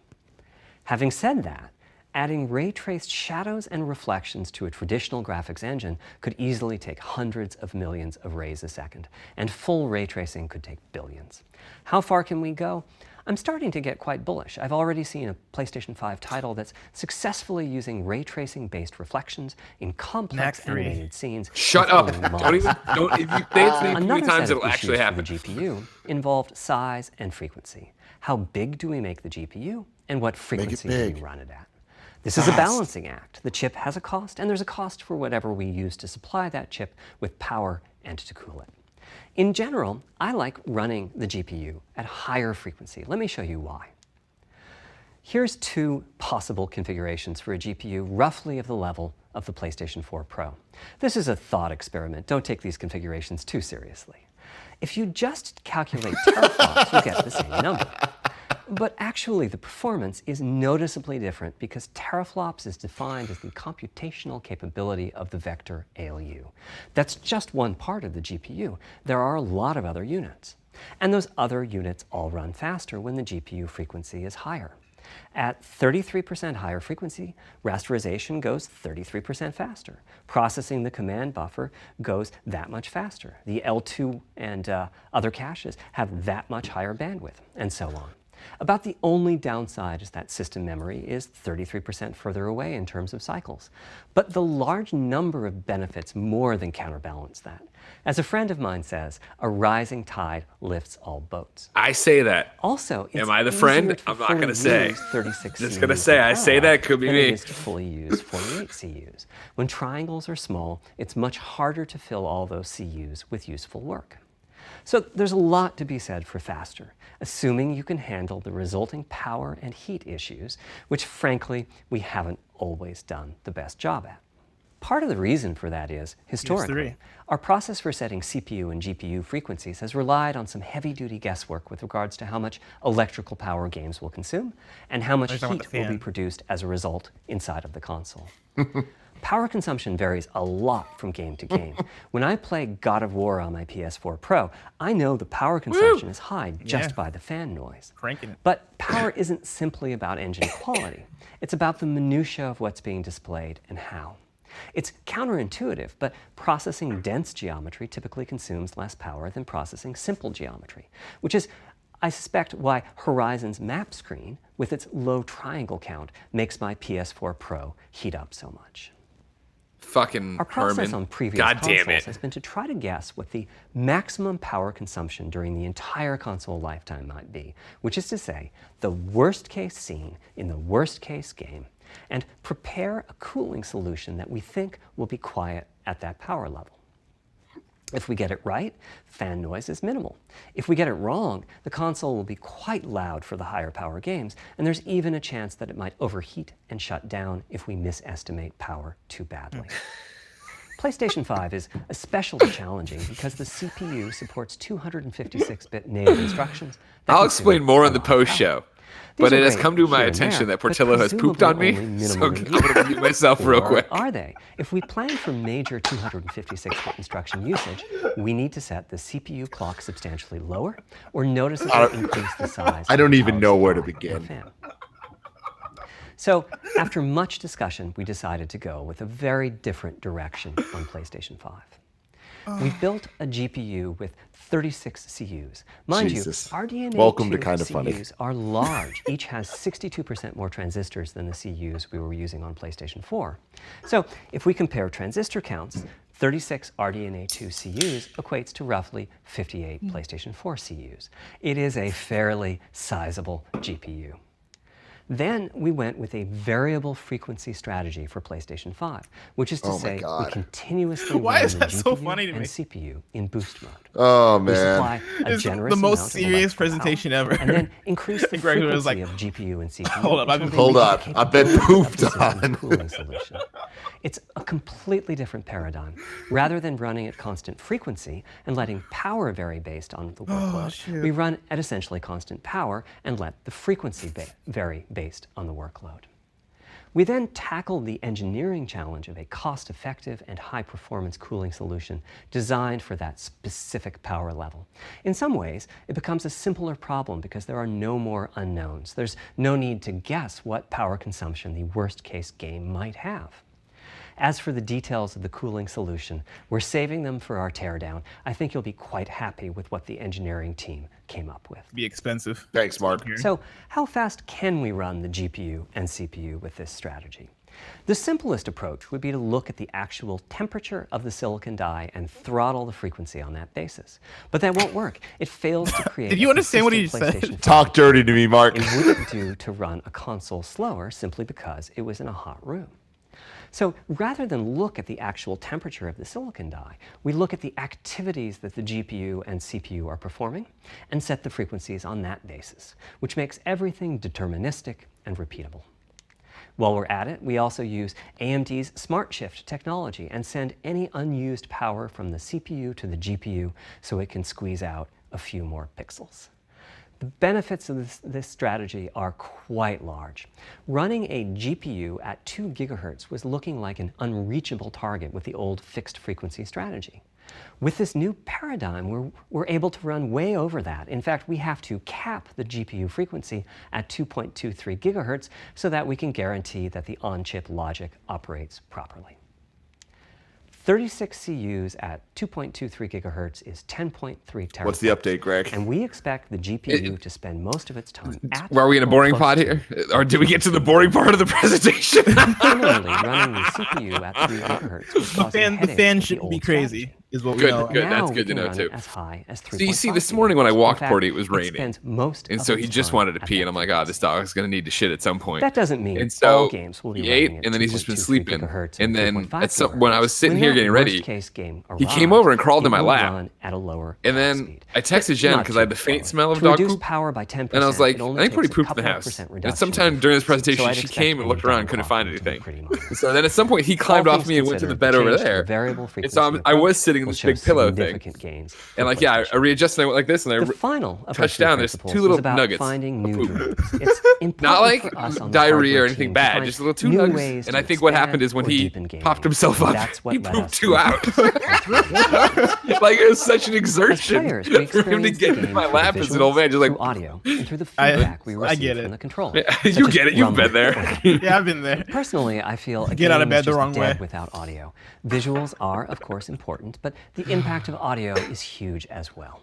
Having said that, adding ray-traced shadows and reflections to a traditional graphics engine could easily take hundreds of millions of rays a second, and full ray tracing could take billions. How far can we go? I'm starting to get quite bullish. I've already seen a PlayStation 5 title that's successfully using ray tracing-based reflections in complex animated scenes. Shut up! Don't even. Don't. If you say it too many times, it'll actually happen. The GPU involved size and frequency. How big do we make the GPU, and what frequency do we run it at? This is a balancing act. The chip has a cost, and there's a cost for whatever we use to supply that chip with power and to cool it. In general, I like running the GPU at higher frequency. Let me show you why. Here's 2 possible configurations for a GPU roughly of the level of the PlayStation 4 Pro. This is a thought experiment. Don't take these configurations too seriously. If you just calculate teraflops, you get the same number. But actually, the performance is noticeably different because teraflops is defined as the computational capability of the vector ALU. That's just one part of the GPU. There are a lot of other units. And those other units all run faster when the GPU frequency is higher. At 33% higher frequency, rasterization goes 33% faster. Processing the command buffer goes that much faster. The L2 and other caches have that much higher bandwidth, and so on. About the only downside is that system memory is 33% further away in terms of cycles. But the large number of benefits more than counterbalance that. As a friend of mine says, a rising tide lifts all boats. I say that. Also, it's am I the friend? I'm not going to say. Just going to say, I say that could be me. It is to fully use 48 CUs. When triangles are small, it's much harder to fill all those CUs with useful work. So there's a lot to be said for faster, assuming you can handle the resulting power and heat issues, which frankly, we haven't always done the best job at. Part of the reason for that is, historically, our process for setting CPU and GPU frequencies has relied on some heavy-duty guesswork with regards to how much electrical power games will consume and how much heat will be produced as a result inside of the console. Power consumption varies a lot from game to game. When I play God of War on my PS4 Pro, I know the power consumption is high just by the fan noise. Cranking it. But power isn't simply about engine quality. It's about the minutia of what's being displayed and how. It's counterintuitive, but processing dense geometry typically consumes less power than processing simple geometry, which is, I suspect, why Horizon's map screen, with its low triangle count, makes my PS4 Pro heat up so much. Fucking Our process Herman. on previous God damn consoles it. has been to try to guess what the maximum power consumption during the entire console lifetime might be, which is to say, the worst case scene in the worst case game, and prepare a cooling solution that we think will be quiet at that power level. If we get it right, fan noise is minimal. If we get it wrong, the console will be quite loud for the higher power games, and there's even a chance that it might overheat and shut down if we misestimate power too badly. PlayStation 5 is especially challenging because the CPU supports 256-bit native instructions. I'll explain more in the post-show. But it has come to my attention that Portillo has pooped on me, so I'm going to mute myself real quick. Are they? If we plan for major 256-bit instruction usage, we need to set the CPU clock substantially lower or noticeably increase the size. I don't even know where to begin. So, after much discussion, we decided to go with a very different direction on PlayStation 5. We built a GPU with 36 CUs. Mind Jesus. you, RDNA Welcome to 2 Kinda Funny. CUs are large. Each has 62% more transistors than the CUs we were using on PlayStation 4. So if we compare transistor counts, 36 RDNA 2 CUs equates to roughly 58 PlayStation 4 CUs. It is a fairly sizable GPU. Then we went with a variable frequency strategy for PlayStation 5, which is to say we continuously Why run is the that so GPU funny to and me? CPU in boost mode. Oh We man. supply a It's generous the most amount of serious electrical presentation power, ever. and then increase the Greg was frequency like, of GPU and CPU. Hold up, I've been- until they Hold reach on, the I've been capabilities of pooped the silicon on. cooling solution. It's a completely different paradigm. Rather than running at constant frequency and letting power vary based on the workload, we run at essentially constant power and let the frequency vary based on the workload. We then tackled the engineering challenge of a cost-effective and high-performance cooling solution designed for that specific power level. In some ways, it becomes a simpler problem because there are no more unknowns. There's no need to guess what power consumption the worst-case game might have. As for the details of the cooling solution, we're saving them for our teardown. I think you'll be quite happy with what the engineering team came up with. Be expensive. Thanks, Mark. So how fast can we run the GPU and CPU with this strategy? The simplest approach would be to look at the actual temperature of the silicon die and throttle the frequency on that basis. But that won't work. It fails to create Did you understand what he just said? PlayStation 5. Talk dirty to me, Mark. It wouldn't do to run a console slower simply because it was in a hot room. So rather than look at the actual temperature of the silicon die, we look at the activities that the GPU and CPU are performing and set the frequencies on that basis, which makes everything deterministic and repeatable. While we're at it, we also use AMD's Smart Shift technology and send any unused power from the CPU to the GPU so it can squeeze out a few more pixels. The benefits of this strategy are quite large. Running a GPU at 2 gigahertz was looking like an unreachable target with the old fixed frequency strategy. With this new paradigm, we're able to run way over that. In fact, we have to cap the GPU frequency at 2.23 gigahertz so that we can guarantee that the on-chip logic operates properly. 36 CUs at 2.23 gigahertz is 10.3 terabytes. What's the update, Greg? And we expect the GPU to spend most of its time at Are we in a boring or pod close here? Or did we get to the boring part of the presentation? Similarly, running the CPU at 3 gigahertz would cause a The headache fan with the shouldn't be old crazy, strategy. is what we Good, know. good. Now That's we good to can know, run too. it as high as 3.5 So you see, this morning when I gigahertz. walked, In fact, Porty, it was raining. spends most And of so its he just time wanted to at pee, that and I'm like, oh, this dog's going to need to shit at some point. That doesn't mean And so all games will be he ate, running at and then he's just been 2.23 sleeping. gigahertz And then 3.5 when I was sitting When here that getting ready, worst-case game he came arrives, over and crawled in it my will lap. run at a lower And clock then speed. I texted But Jen not because I had too the faint far. smell of To dog reduce poop. power by 10%, And I was like, it I only think Porty takes a pooped in the couple of house. percent And reduction sometime in during this efficiency. presentation, So I'd she expect came and any looked around, couldn't downtime find to be anything. pretty minor. So then at some point, he climbed All off me and things went to the considered, bed over change to the there. variable And frequency so I was approach sitting in will this show big pillow thing. significant gains for And like, yeah, I PlayStation. readjusted and I went like this, and I The final touched down. There's two little nuggets finding of new poop. dreams. It's important Not like for us on the diarrhea hardware or anything team to bad, find just little two new nuggets. ways And to I think what expand happened is when or he deepen popped gaming. himself up, That's what he led pooped us two to out. Like it was such an exertion players, we for him to experience get the in my game lap through as an old man, just like through audio and through the feedback we I receive get from it. the controller. you such as get it. You've rumbling been there. or Yeah, I've been there. Personally, I feel a Get out of game bed is the just wrong dead way. without audio. Visuals are, of course, important, but the impact of audio is huge as well.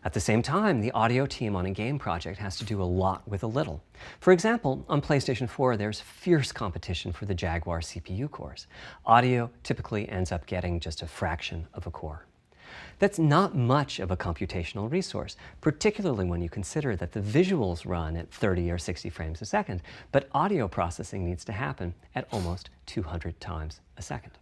At the same time, the audio team on a game project has to do a lot with a little. For example, on PlayStation 4, there's fierce competition for the Jaguar CPU cores. Audio typically ends up getting just a fraction of a core. That's not much of a computational resource, particularly when you consider that the visuals run at 30 or 60 frames a second, but audio processing needs to happen at almost 200 times a second.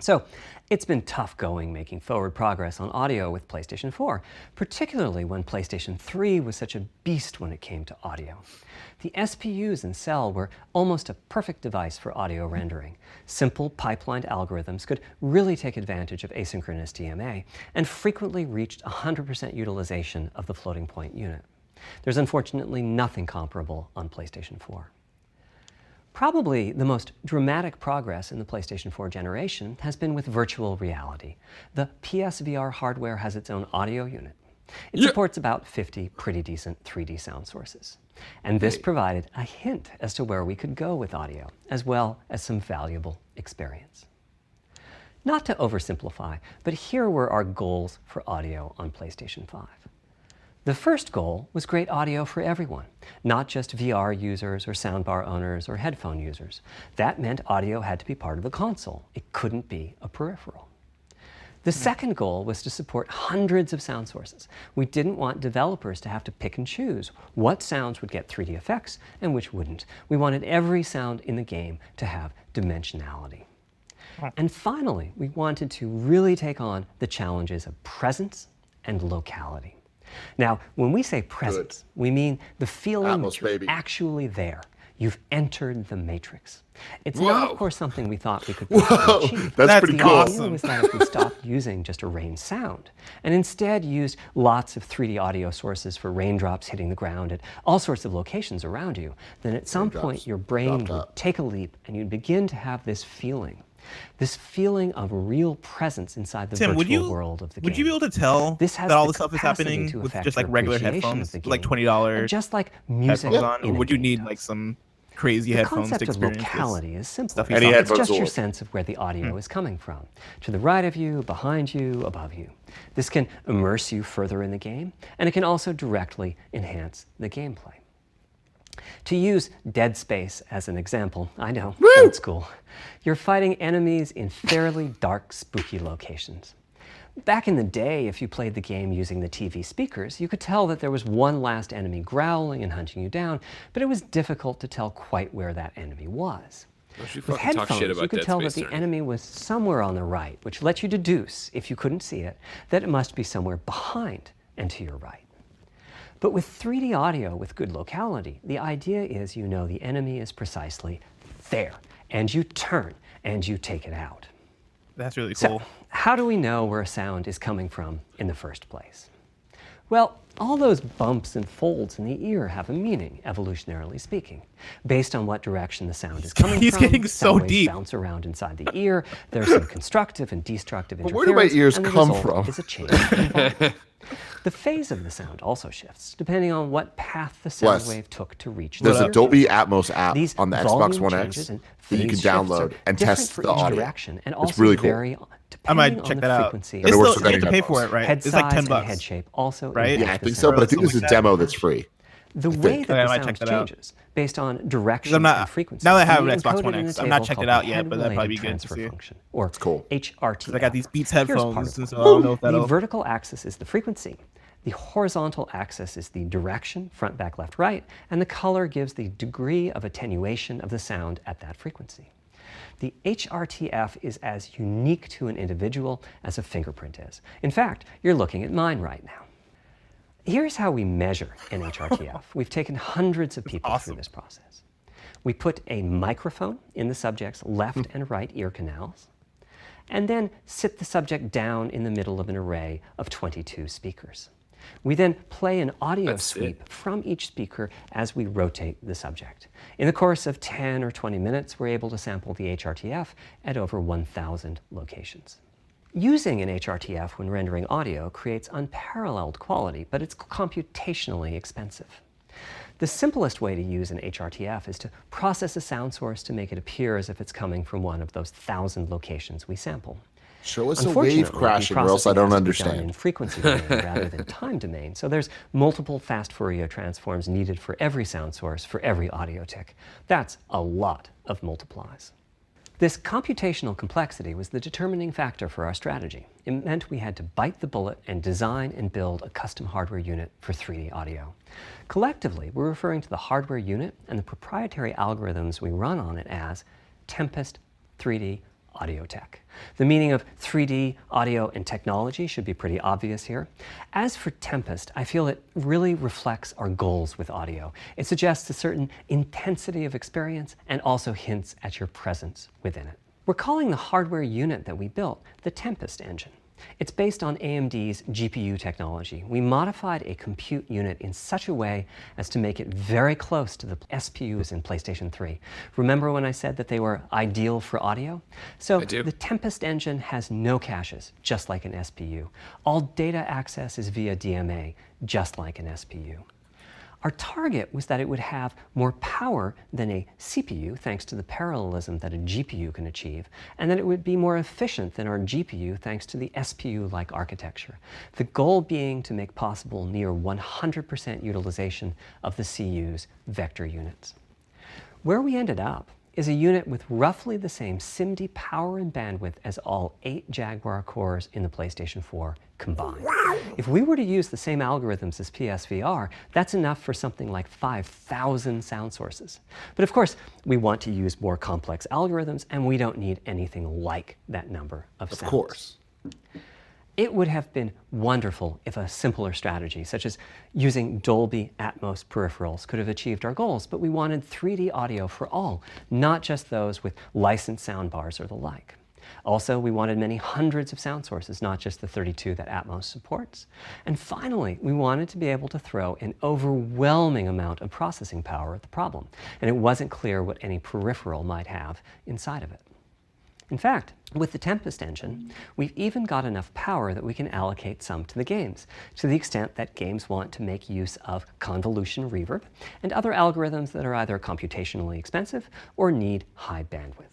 So it's been tough going making forward progress on audio with PlayStation 4, particularly when PlayStation 3 was such a beast when it came to audio. The SPUs in Cell were almost a perfect device for audio rendering. Simple pipelined algorithms could really take advantage of asynchronous DMA and frequently reached 100% utilization of the floating point unit. There's unfortunately nothing comparable on PlayStation 4. Probably the most dramatic progress in the PlayStation 4 generation has been with virtual reality. The PSVR hardware has its own audio unit. It supports about 50 pretty decent 3D sound sources. And this provided a hint as to where we could go with audio, as well as some valuable experience. Not to oversimplify, but here were our goals for audio on PlayStation 5. The first goal was great audio for everyone, not just VR users or soundbar owners or headphone users. That meant audio had to be part of the console. It couldn't be a peripheral. The second goal was to support hundreds of sound sources. We didn't want developers to have to pick and choose what sounds would get 3D effects and which wouldn't. We wanted every sound in the game to have dimensionality. And finally, we wanted to really take on the challenges of presence and locality. Now, when we say presence, we mean the feeling that you're actually there. You've entered the matrix. It's not, of course, something we thought we could achieve. That's pretty cool. The idea was that if we stopped using just a rain sound and instead used lots of 3D audio sources for raindrops hitting the ground at all sorts of locations around you, then at some point your brain would take a leap and you'd begin to have this feeling of real presence inside the virtual world of the game. Would you be able to tell that all this stuff is happening with just like regular headphones, like $20 just like music headphones on? Or would you need like some crazy headphones to experience The concept of locality is simple. Any It's headphones just your sense of where the audio is coming from. To the right of you, behind you, above you. This can immerse you further in the game, and it can also directly enhance the gameplay. To use Dead Space as an example, I know, old school. You're fighting enemies in fairly dark, spooky locations. Back in the day, if you played the game using the TV speakers, you could tell that there was one last enemy growling and hunting you down, but it was difficult to tell quite where that enemy was. With headphones, you could tell that the enemy was somewhere on the right, which lets you deduce, if you couldn't see it, that it must be somewhere behind and to your right. But with 3D audio with good locality, the idea is you know the enemy is precisely there, and you turn and you take it out. That's really cool. So, how do we know where a sound is coming from in the first place? Well, all those bumps and folds in the ear have a meaning, evolutionarily speaking. Based on what direction the sound is coming He's from, getting so sound waves bounce around inside the ear. There's some constructive and destructive interference. Where do my ears and the come result from? is a change in volume. The phase of the sound also shifts, depending on what path the sound wave took to reach the There's a ear. Dolby Atmos app These on the volume Xbox One changes X and that you can phase shifts are download and different test for the each audio. direction, and It's also really cool. vary I might depending check on that the out. frequency. It's it works still, with you have to any pay for it, right? Head It's like size $10. and head shape also Right? Yeah, I impact the think so, sound. but I think there's a demo that's free. The way that Okay, I the might sound check that out. changes based on direction I'm not- and frequency. now that I have can be an Xbox encoded One in a X, I've not table checked it called out the yet, but that'd probably be head-related good to transfer see. function, or cool. HRTF. I got these Beats Here's part headphones, of and it. so I don't know if The that'll... vertical axis is the frequency. The horizontal axis is the direction, front, back, left, right, and the color gives the degree of attenuation of the sound at that frequency. The HRTF is as unique to an individual as a fingerprint is. In fact, you're looking at mine right now. Here's how we measure an HRTF. We've taken hundreds of people through this process. We put a microphone in the subject's left and right ear canals, and then sit the subject down in the middle of an array of 22 speakers. We then play an audio sweep from each speaker as we rotate the subject. In the course of 10 or 20 minutes, we're able to sample the HRTF at over 1,000 locations. Using an HRTF when rendering audio creates unparalleled quality, but it's computationally expensive. The simplest way to use an HRTF is to process a sound source to make it appear as if it's coming from one of those 1,000 locations we sample. Show us a wave crashing, or else I don't understand. In frequency domain rather than time domain, so there's multiple fast Fourier transforms needed for every sound source, for every audio tick. That's a lot of multiplies. This computational complexity was the determining factor for our strategy. It meant we had to bite the bullet and design and build a custom hardware unit for 3D audio. Collectively, we're referring to the hardware unit and the proprietary algorithms we run on it as Tempest 3D Audio Tech. The meaning of 3D audio and technology should be pretty obvious here. As for Tempest, I feel it really reflects our goals with audio. It suggests a certain intensity of experience and also hints at your presence within it. We're calling the hardware unit that we built the Tempest Engine. It's based on AMD's GPU technology. We modified a compute unit in such a way as to make it very close to the SPUs in PlayStation 3. Remember when I said that they were ideal for audio? So the Tempest Engine has no caches, just like an SPU. All data access is via DMA, just like an SPU. Our target was that it would have more power than a CPU, thanks to the parallelism that a GPU can achieve, and that it would be more efficient than our GPU, thanks to the SPU-like architecture. The goal being to make possible near 100% utilization of the CU's vector units. Where we ended up is a unit with roughly the same SIMD power and bandwidth as all 8 Jaguar cores in the PlayStation 4 combined. If we were to use the same algorithms as PSVR, that's enough for something like 5,000 sound sources. But of course, we want to use more complex algorithms, and we don't need anything like that number of sounds. Of course. It would have been wonderful if a simpler strategy, such as using Dolby Atmos peripherals, could have achieved our goals, but we wanted 3D audio for all, not just those with licensed soundbars or the like. Also, we wanted many hundreds of sound sources, not just the 32 that Atmos supports. And finally, we wanted to be able to throw an overwhelming amount of processing power at the problem, and it wasn't clear what any peripheral might have inside of it. In fact, with the Tempest Engine, we've even got enough power that we can allocate some to the games, to the extent that games want to make use of convolution reverb and other algorithms that are either computationally expensive or need high bandwidth.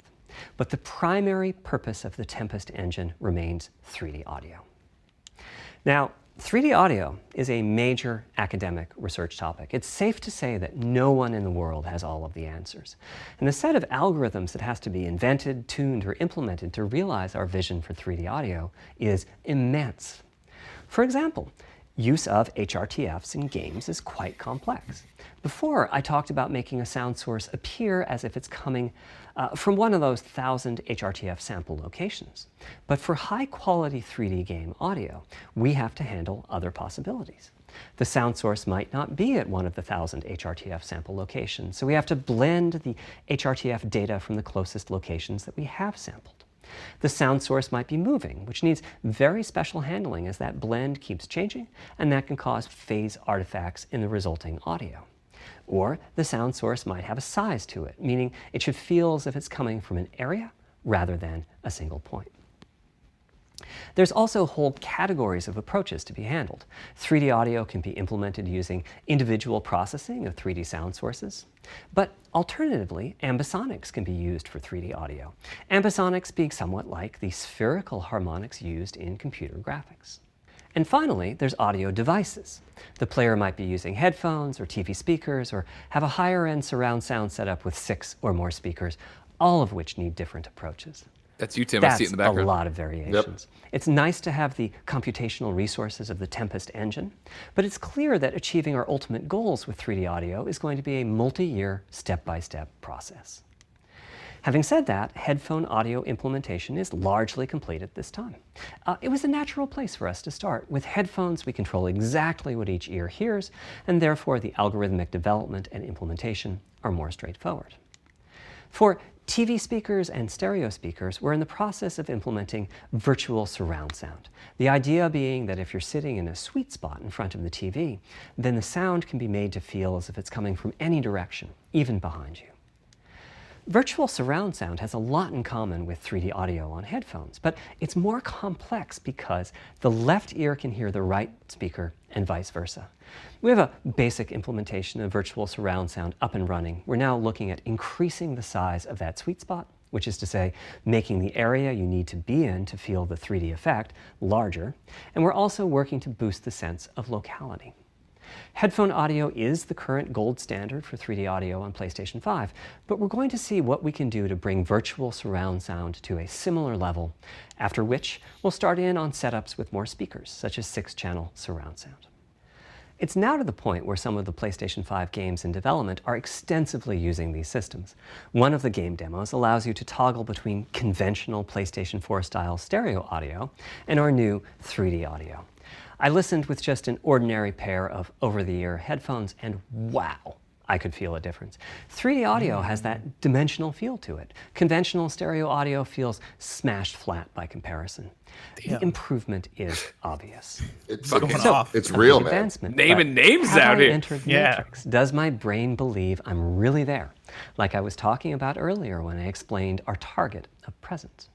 But the primary purpose of the Tempest Engine remains 3D audio. Now, 3D audio is a major academic research topic. It's safe to say that no one in the world has all of the answers. And the set of algorithms that has to be invented, tuned, or implemented to realize our vision for 3D audio is immense. For example, use of HRTFs in games is quite complex. Before, I talked about making a sound source appear as if it's coming from one of those 1,000 HRTF sample locations. But for high-quality 3D game audio, we have to handle other possibilities. The sound source might not be at one of the 1,000 HRTF sample locations, so we have to blend the HRTF data from the closest locations that we have sampled. The sound source might be moving, which needs very special handling as that blend keeps changing, and that can cause phase artifacts in the resulting audio. Or the sound source might have a size to it, meaning it should feel as if it's coming from an area rather than a single point. There's also whole categories of approaches to be handled. 3D audio can be implemented using individual processing of 3D sound sources. But alternatively, ambisonics can be used for 3D audio. Ambisonics being somewhat like the spherical harmonics used in computer graphics. And finally, there's audio devices. The player might be using headphones or TV speakers or have a higher-end surround sound setup with 6 or more speakers, all of which need different approaches. That's you, Tim. I see it in the background. That's a lot of variations. Yep. It's nice to have the computational resources of the Tempest Engine, but it's clear that achieving our ultimate goals with 3D audio is going to be a multi-year, step-by-step process. Having said that, headphone audio implementation is largely complete at this time. It was a natural place for us to start. With headphones, we control exactly what each ear hears, and therefore the algorithmic development and implementation are more straightforward. For TV speakers and stereo speakers, we're in the process of implementing virtual surround sound. The idea being that if you're sitting in a sweet spot in front of the TV, then the sound can be made to feel as if it's coming from any direction, even behind you. Virtual surround sound has a lot in common with 3D audio on headphones, but it's more complex because the left ear can hear the right speaker and vice versa. We have a basic implementation of virtual surround sound up and running. We're now looking at increasing the size of that sweet spot, which is to say, making the area you need to be in to feel the 3D effect larger, and we're also working to boost the sense of locality. Headphone audio is the current gold standard for 3D audio on PlayStation 5, but we're going to see what we can do to bring virtual surround sound to a similar level, after which we'll start in on setups with more speakers, such as 6-channel surround sound. It's now to the point where some of the PlayStation 5 games in development are extensively using these systems. One of the game demos allows you to toggle between conventional PlayStation 4-style stereo audio and our new 3D audio. I listened with just an ordinary pair of over-the-ear headphones, and wow, I could feel a difference. 3D audio has that dimensional feel to it. Conventional stereo audio feels smashed flat by comparison. Damn. The improvement is obvious. It's real, man. Naming names out here. Entered the Matrix? Does my brain believe I'm really there? Like I was talking about earlier when I explained our target of presence.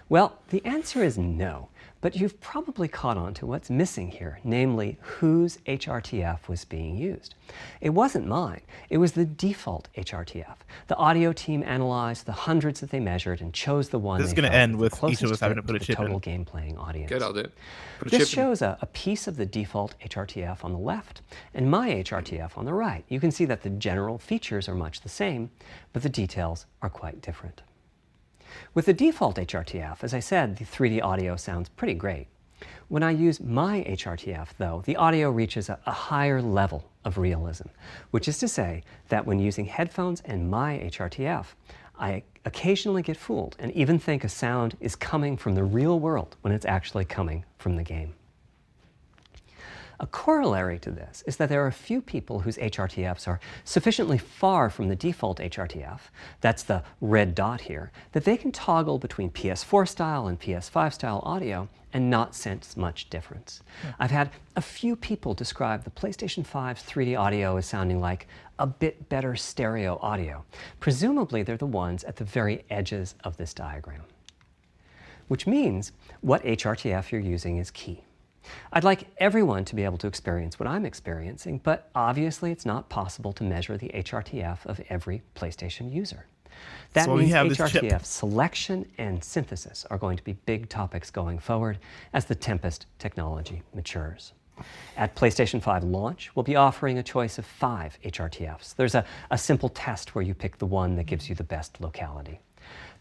Well, the answer is no. But you've probably caught on to what's missing here, namely whose HRTF was being used. It wasn't mine. It was the default HRTF. The audio team analyzed the hundreds that they measured and chose the one This is they going to felt end was the with each of closest us having to fit put a the chip total in. game playing audience. Good, I'll do it. Put a This chip shows a piece of the default HRTF on the left and my HRTF on the right. You can see that the general features are much the same, but the details are quite different. With the default HRTF, as I said, the 3D audio sounds pretty great. When I use my HRTF, though, the audio reaches a higher level of realism, which is to say that when using headphones and my HRTF, I occasionally get fooled and even think a sound is coming from the real world when it's actually coming from the game. A corollary to this is that there are a few people whose HRTFs are sufficiently far from the default HRTF, that's the red dot here, that they can toggle between PS4 style and PS5 style audio and not sense much difference. I've had a few people describe the PlayStation 5's 3D audio as sounding like a bit better stereo audio. Presumably they're the ones at the very edges of this diagram. Which means what HRTF you're using is key. I'd like everyone to be able to experience what I'm experiencing, but obviously it's not possible to measure the HRTF of every PlayStation user. That means HRTF selection and synthesis are going to be big topics going forward as the Tempest technology matures. At PlayStation 5 launch, we'll be offering a choice of 5 HRTFs. There's a simple test where you pick the one that gives you the best locality.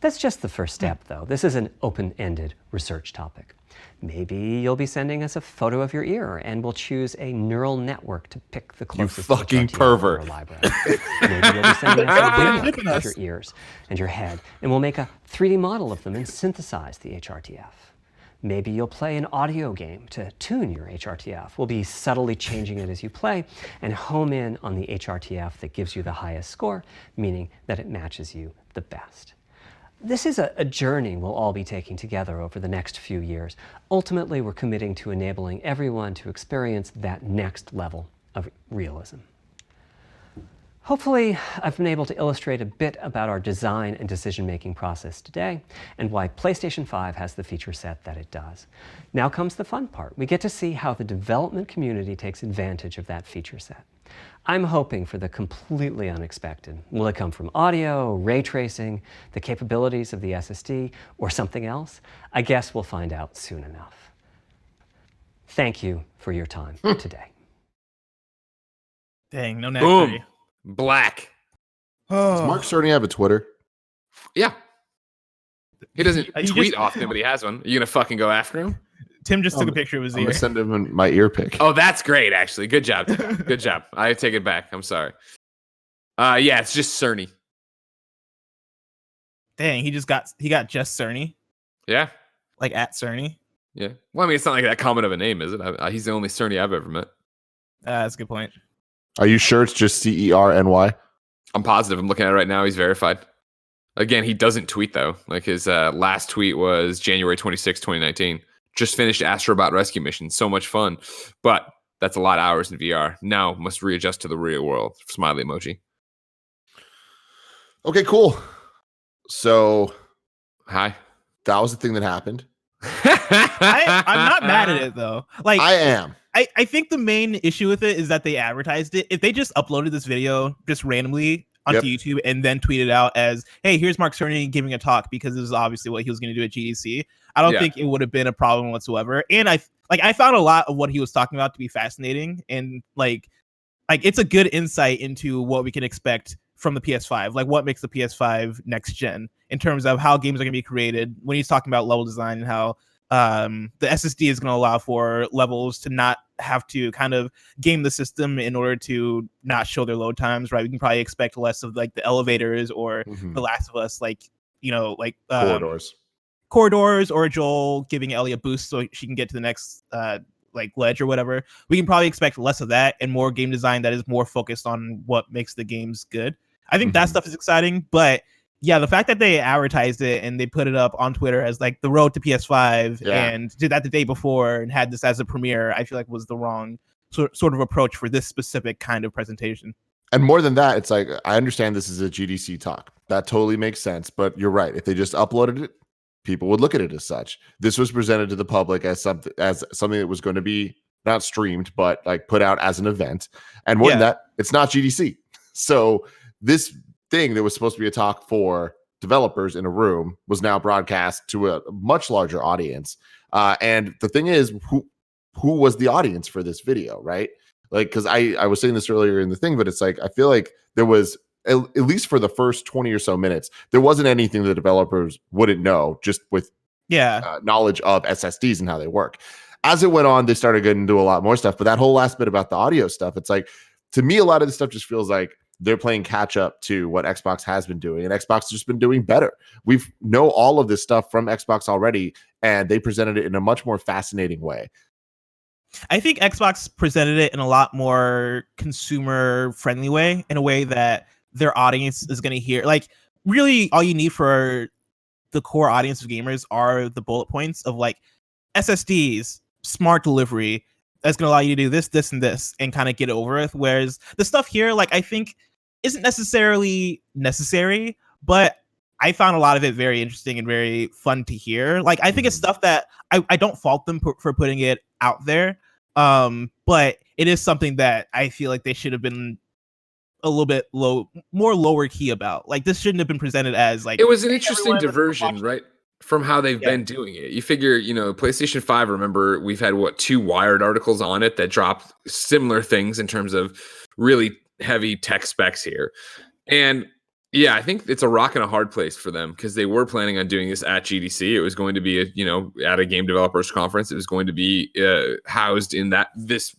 That's just the first step, though. This is an open-ended research topic. Maybe you'll be sending us a photo of your ear, and we'll choose a neural network to pick the closest You fucking HRTF pervert. to your library. Maybe you'll be sending us a video of your ears and your head, and we'll make a 3D model of them and synthesize the HRTF. Maybe you'll play an audio game to tune your HRTF. We'll be subtly changing it as you play and home in on the HRTF that gives you the highest score, meaning that it matches you the best. This is a journey we'll all be taking together over the next few years. Ultimately, we're committing to enabling everyone to experience that next level of realism. Hopefully, I've been able to illustrate a bit about our design and decision-making process today and why PlayStation 5 has the feature set that it does. Now comes the fun part. We get to see how the development community takes advantage of that feature set. I'm hoping for the completely unexpected. Will it come from audio, ray tracing, the capabilities of the SSD, or something else? I guess we'll find out soon enough. Thank you for your time today. Dang, no neck. Boom. Black. Does Mark Cerny have a Twitter? Yeah. He doesn't He tweet just- often, but he has one. Are you going to fucking go after him? Tim just took a picture of his I'm ear. gonna send him my ear pic. Oh, that's great, actually. Good job. Good job. I take it back. I'm sorry. Yeah, it's just Cerny. Dang, he got just Cerny, Yeah. like at Cerny. Yeah. Well, I mean, it's not like that common of a name, is it? He's the only Cerny I've ever met. That's a good point. Are you sure it's just CERNY? I'm positive. I'm looking at it right now. He's verified. Again, he doesn't tweet, though. Like his last tweet was January 26, 2019. Just finished Astrobot Rescue Mission. So much fun. But that's a lot of hours in VR. Now must readjust to the real world. Smiley emoji. Okay, cool. So Hi. that was the thing that happened. I'm not mad at it though. Like I am. I think the main issue with it is that they advertised it. If they just uploaded this video just randomly onto YouTube and then tweeted out as, hey, here's Mark Cerny giving a talk because this is obviously what he was going to do at GDC, I don't think it would have been a problem whatsoever. And I found a lot of what he was talking about to be fascinating, and like it's a good insight into what we can expect from the PS5, like what makes the PS5 next gen in terms of how games are going to be created. When he's talking about level design and how the SSD is going to allow for levels to not have to kind of game the system in order to not show their load times, right? We can probably expect less of like the elevators or The Last of Us, like, you know, like corridors, or Joel giving Ellie a boost so she can get to the next like ledge or whatever. We can probably expect less of that and more game design that is more focused on what makes the games good. I think that stuff is exciting, but yeah, the fact that they advertised it and they put it up on Twitter as like the road to PS5 and did that the day before and had this as a premiere, I feel like was the wrong sort of approach for this specific kind of presentation. And more than that, it's like, I understand this is a GDC talk. That totally makes sense. But you're right. If they just uploaded it people would look at it as such. This was presented to the public as something that was going to be not streamed, but like put out as an event. And more than that, it's not GDC. So this thing that was supposed to be a talk for developers in a room was now broadcast to a much larger audience. And the thing is, who was the audience for this video, right? Like, because I was saying this earlier in the thing, but it's like I feel like there was at least for the first 20 or so minutes, there wasn't anything the developers wouldn't know just with knowledge of SSDs and how they work. As it went on, they started getting into a lot more stuff. But that whole last bit about the audio stuff, it's like, to me, a lot of this stuff just feels like they're playing catch up to what Xbox has been doing, and Xbox has just been doing better. We know all of this stuff from Xbox already, and they presented it in a much more fascinating way. I think Xbox presented it in a lot more consumer friendly way, in a way that their audience is going to hear. Like, really, all you need for the core audience of gamers are the bullet points of like SSDs, smart delivery. That's going to allow you to do this, this, and this, and kind of get it over with. Whereas the stuff here, like, I think isn't necessarily necessary, but I found a lot of it very interesting and very fun to hear. Like, I think it's stuff that I don't fault them for putting it out there. But it is something that I feel like they should have been a little bit more lower key about. Like, this shouldn't have been presented as like, it was an interesting diversion, right? From how they've been doing it. You figure, PlayStation 5, remember, we've had 2 Wired articles on it that dropped similar things in terms of really heavy tech specs here. And yeah, I think it's a rock and a hard place for them, because they were planning on doing this at GDC. It was going to be at a game developers conference. It was going to be housed in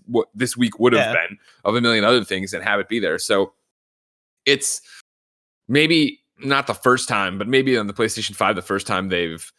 what this week would have been of a million other things, and have it be there. So it's maybe not the first time, but maybe on the PlayStation 5, the first time they've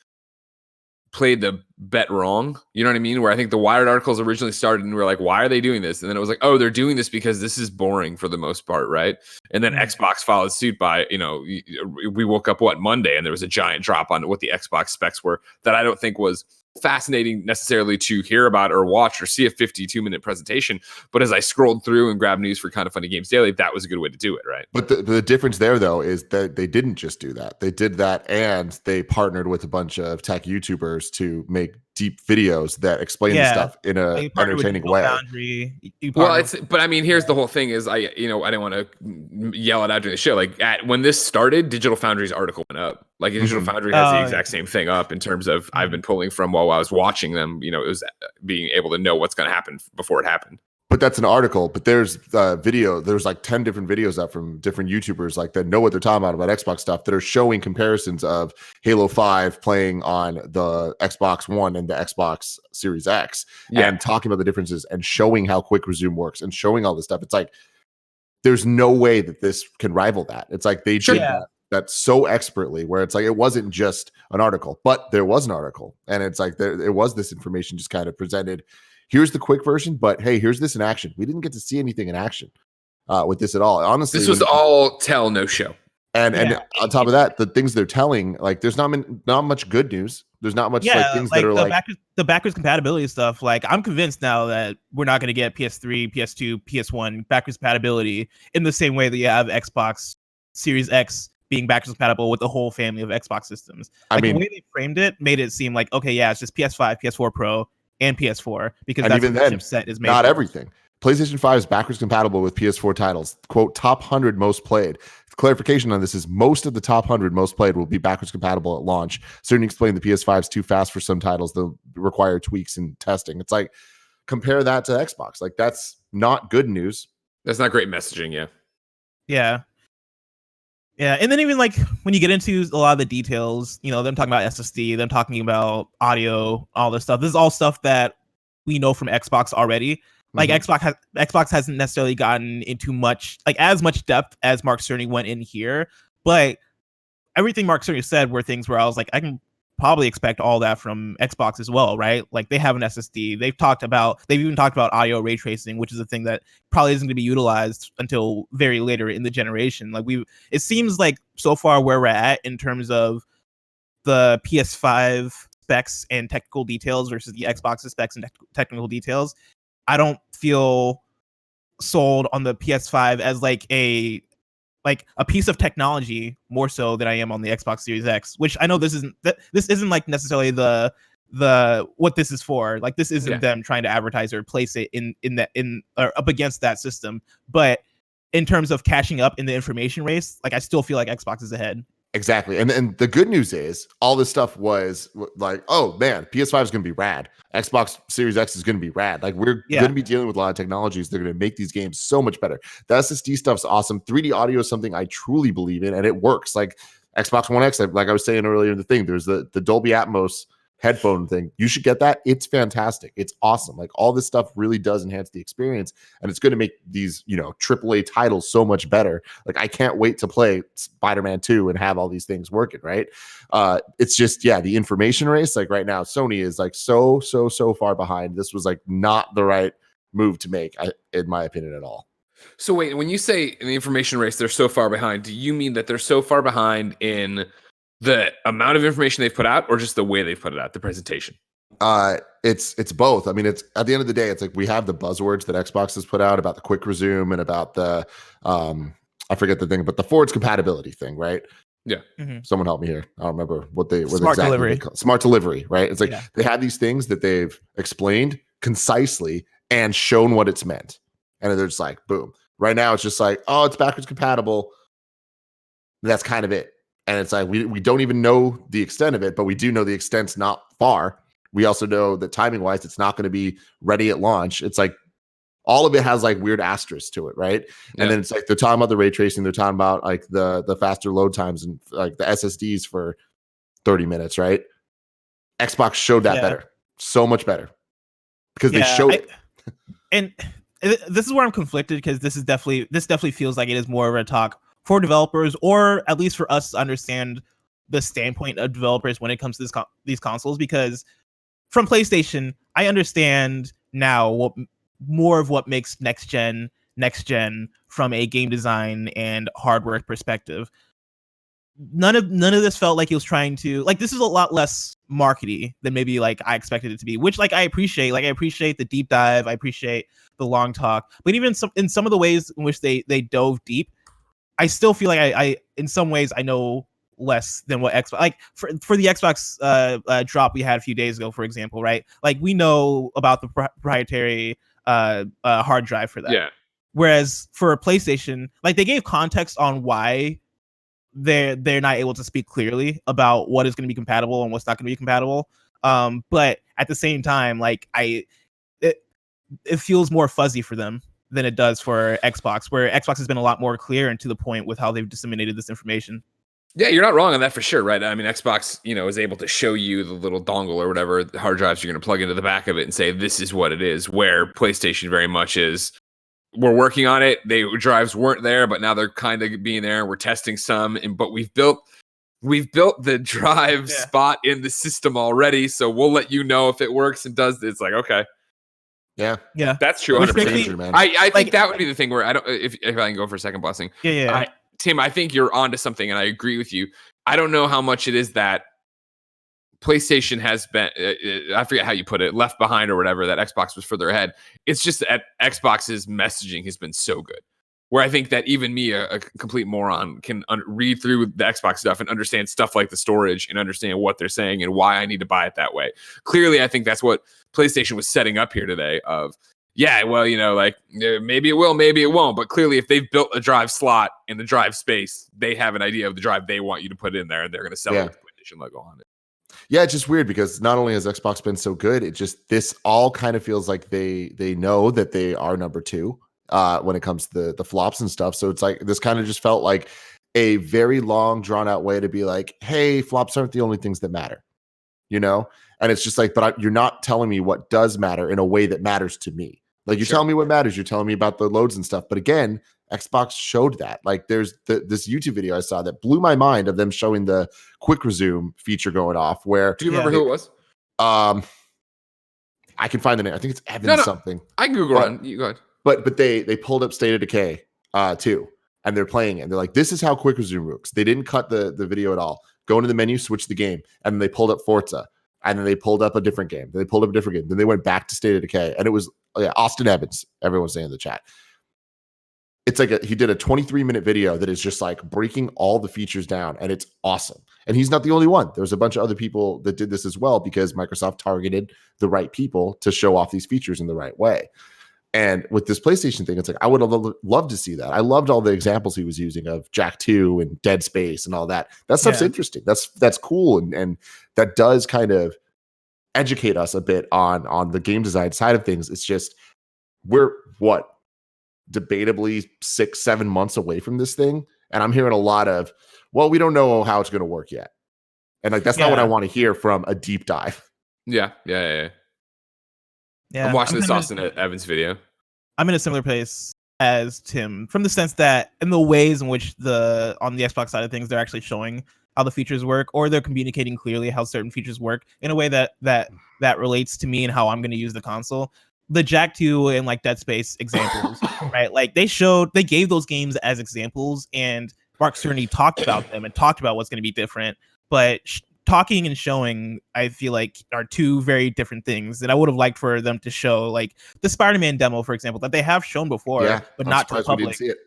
played the bet wrong. You know what I mean? Where I think the Wired articles originally started and we're like, why are they doing this? And then it was like, oh, they're doing this because this is boring for the most part, right? And then Xbox followed suit by, we woke up Monday, and there was a giant drop on what the Xbox specs were that I don't think was fascinating necessarily to hear about or watch or see a 52-minute presentation. But as I scrolled through and grabbed news for Kind of Funny Games Daily, that was a good way to do it, right? But the difference there, though, is that they didn't just do that. They did that, and they partnered with a bunch of tech YouTubers to make deep videos that explain the stuff in a entertaining way. But I mean, here's the whole thing is I didn't want to yell it out during the show. Like, when this started, Digital Foundry's article went up. Like, Digital Foundry has the exact same thing up in terms of I've been pulling from while I was watching them. It was being able to know what's going to happen before it happened. But that's an article. But there's video. There's like 10 different videos up from different YouTubers like that know what they're talking about Xbox stuff, that are showing comparisons of Halo 5 playing on the Xbox One and the Xbox Series X, and talking about the differences and showing how quick resume works and showing all this stuff. It's like, there's no way that this can rival that. It's like they did that so expertly, where it's like, it wasn't just an article, but there was an article, and it's like it was this information just kind of presented. Here's the quick version, but hey, here's this in action. We didn't get to see anything in action with this at all. Honestly, this was all tell, no show. And on top of that, the things they're telling, like, there's not much good news. There's not much like things that are the backwards compatibility stuff. Like, I'm convinced now that we're not going to get PS3, PS2, PS1 backwards compatibility in the same way that you have Xbox Series X being backwards compatible with the whole family of Xbox systems. Like, the way they framed it made it seem like, okay, it's just PS5, PS4 Pro, and PS4, because that's even what the chipset is made. Not everything. PlayStation 5 is backwards compatible with PS4 titles. Quote, top 100 most played. Clarification on this is most of the top 100 most played will be backwards compatible at launch. Cerny explained the PS5 is too fast for some titles. They'll require tweaks and testing. It's like, compare that to Xbox. Like, that's not good news. That's not great messaging, Yeah. And then even like when you get into a lot of the details, them talking about SSD, them talking about audio, all this stuff. This is all stuff that we know from Xbox already. Like, Xbox hasn't necessarily gotten into as much depth as Mark Cerny went in here, but everything Mark Cerny said were things where I was like, I can probably expect all that from Xbox as well, right? Like, they have an SSD. They've even talked about audio ray tracing, which is a thing that probably isn't going to be utilized until very later in the generation. Like, it seems like so far where we're at in terms of the PS5 specs and technical details versus the Xbox specs and technical details, I don't feel sold on the PS5 as like a like a piece of technology more so than I am on the Xbox Series X, which I know this isn't like necessarily the what this is for. Like this isn't them trying to advertise or place it in or up against that system. But in terms of catching up in the information race, like I still feel like Xbox is ahead. Exactly. And the good news is all this stuff was like, oh man, PS5 is going to be rad. Xbox Series X is going to be rad. Like we're going to be dealing with a lot of technologies. They're going to make these games so much better. The SSD stuff's awesome. 3D audio is something I truly believe in, and it works. Like Xbox One X, like I was saying earlier in the thing, there's the Dolby Atmos headphone thing. You should get that. It's fantastic. It's awesome. Like all this stuff really does enhance the experience, and it's going to make these, AAA titles so much better. Like I can't wait to play Spider-Man 2 and have all these things working, right? It's just, the information race, like right now, Sony is like so far behind. This was like not the right move to make, in my opinion, at all. So wait, when you say in the information race, they're so far behind, do you mean that they're so far behind in the amount of information they've put out, or just the way they've put it out, the presentation? It's both. I mean, it's at the end of the day, it's like we have the buzzwords that Xbox has put out about the quick resume and about the I forget the thing, but the forwards compatibility thing, right? Yeah. Mm-hmm. Someone help me here. I don't remember what they were. Smart delivery. Smart delivery, right? It's like they have these things that they've explained concisely and shown what it's meant, and they're just like, boom. Right now, it's just like, oh, it's backwards compatible. That's kind of it. And it's like, we don't even know the extent of it, but we do know the extent's not far. We also know that timing-wise, it's not going to be ready at launch. It's like all of it has like weird asterisks to it, right? And then it's like they're talking about the ray tracing. They're talking about like the faster load times and like the SSDs for 30 minutes, right? Xbox showed that better. So much better. Because they showed it. And this is where I'm conflicted, because this definitely feels like it is more of a talk for developers, or at least for us to understand the standpoint of developers when it comes to these consoles. Because from PlayStation, I understand now more of what makes next gen from a game design and hardware perspective. None of this felt like he was trying to, like, this is a lot less markety than maybe like I expected it to be, which like I appreciate. Like I appreciate the deep dive, I appreciate the long talk, but even in some of the ways in which they dove deep, I still feel like I in some ways I know less than what Xbox, like for the Xbox drop we had a few days ago, for example, right? Like we know about the proprietary hard drive for that. Yeah. Whereas for a PlayStation, like they gave context on why they're not able to speak clearly about what is going to be compatible and what's not going to be compatible. But at the same time, like it feels more fuzzy for them than it does for Xbox, where Xbox has been a lot more clear and to the point with how they've disseminated this information. Yeah, you're not wrong on that for sure, right? I mean, Xbox, is able to show you the little dongle or whatever the hard drives you're going to plug into the back of it and say, this is what it is, where PlayStation very much is, we're working on it. Drives weren't there, but now they're kind of being there. We're testing some, but we've built the drive spot in the system already, so we'll let you know if it works and does. It's like, okay. Yeah, that's true. 100%. I think that would be the thing where I don't. If I can go for a second, Blessing. Yeah. Tim, I think you're onto something, and I agree with you. I don't know how much it is that PlayStation has been. I forget how you put it, left behind or whatever. That Xbox was further ahead. It's just that Xbox's messaging has been so good, where I think that even me, a complete moron, can read through the Xbox stuff and understand stuff like the storage and understand what they're saying and why I need to buy it that way. Clearly, I think that's what PlayStation was setting up here today of, like maybe it will, maybe it won't. But clearly, if they've built a drive slot in the drive space, they have an idea of the drive they want you to put in there, and they're going to sell it with the PlayStation logo on it. Yeah, it's just weird because not only has Xbox been so good, this all kind of feels like they know that they are number two when it comes to the flops and stuff. So it's like this kind of just felt like a very long, drawn out way to be like, hey, flops aren't the only things that matter, And it's just like, but you're not telling me what does matter in a way that matters to me. Like you're telling me what matters. You're telling me about the loads and stuff. But again, Xbox showed that. Like there's this YouTube video I saw that blew my mind of them showing the quick resume feature going off. Where do you remember who it was? I can find the name. I think it's Evan something. I can Google it. You go ahead. But they pulled up State of Decay 2, and they're playing it. And they're like, this is how quick resume works. They didn't cut the video at all. Go into the menu, switch the game, and then they pulled up Forza. And then they pulled up a different game. Then they pulled up a different game. Then they went back to State of Decay. And it was Austin Evans. Everyone's saying in the chat. it's like he did a 23-minute video that is just like breaking all the features down, and it's awesome. And he's not the only one. There's a bunch of other people that did this as well, because Microsoft targeted the right people to show off these features in the right way. And with this PlayStation thing, it's like I would have loved to see that. I loved all the examples he was using of Jack 2 and Dead Space and all that. That stuff's interesting. That's cool, and that does kind of educate us a bit on the game design side of things. It's just we're debatably 6-7 months away from this thing, and I'm hearing a lot of, well, we don't know how it's going to work yet, and like that's not what I want to hear from a deep dive. Yeah. I'm watching this Austin Evans video. I'm in a similar place as Tim, from the sense that in the ways in which on the Xbox side of things, they're actually showing how the features work, or they're communicating clearly how certain features work in a way that relates to me and how I'm going to use the console. The Jack 2 and like Dead Space examples, right? Like they gave those games as examples, and Mark Cerny talked about them and talked about what's going to be different. But talking and showing, I feel like, are two very different things that I would have liked for them to show. Like the Spider-Man demo, for example, that they have shown before, but not to the public. We didn't see it.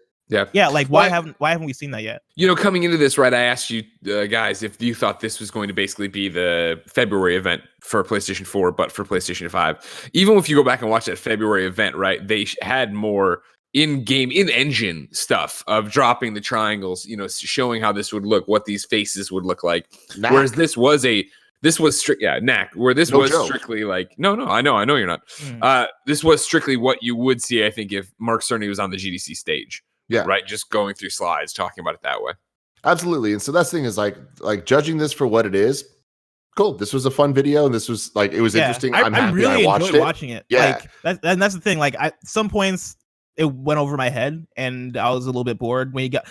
Yeah. Like why haven't we seen that yet? Coming into this, right, I asked you guys if you thought this was going to basically be the February event for PlayStation 4, but for PlayStation 5. Even if you go back and watch that February event, right, they had more in-engine stuff of dropping the triangles, showing how this would look, what these faces would look like. Knack. Whereas this was Knack, where this was joke. Strictly like, no, I know you're not. This was strictly what you would see, I think, if Mark Cerny was on the GDC stage. Yeah. Right. Just going through slides, talking about it that way. Absolutely. And so that's the thing is like judging this for what it is. Cool. This was a fun video, and this was like, it was interesting. I'm happy really I enjoyed watching it. Yeah. Like that's the thing. Like at some points it went over my head, and I was a little bit bored when he got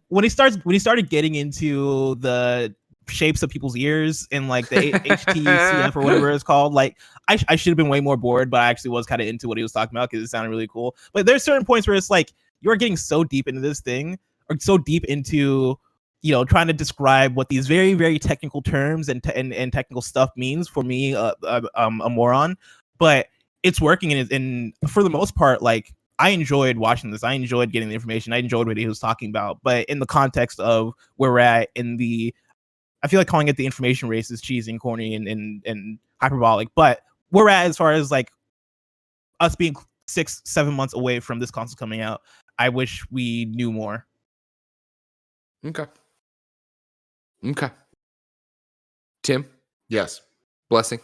when he started getting into the shapes of people's ears and like the HTCF or whatever it's called. Like I should have been way more bored, but I actually was kind of into what he was talking about because it sounded really cool. But there's certain points where it's like you're getting so deep into this thing, or so deep into trying to describe what these very, very technical terms and technical stuff means for me, a moron. But it's working, and for the most part, like I enjoyed watching this. I enjoyed getting the information. I enjoyed what he was talking about. But in the context of where we're at I feel like calling it the information race is cheesy and corny and hyperbolic. But where we're at as far as like us being 6-7 months away from this console coming out, I wish we knew more. Okay. Tim? Yes. Blessing?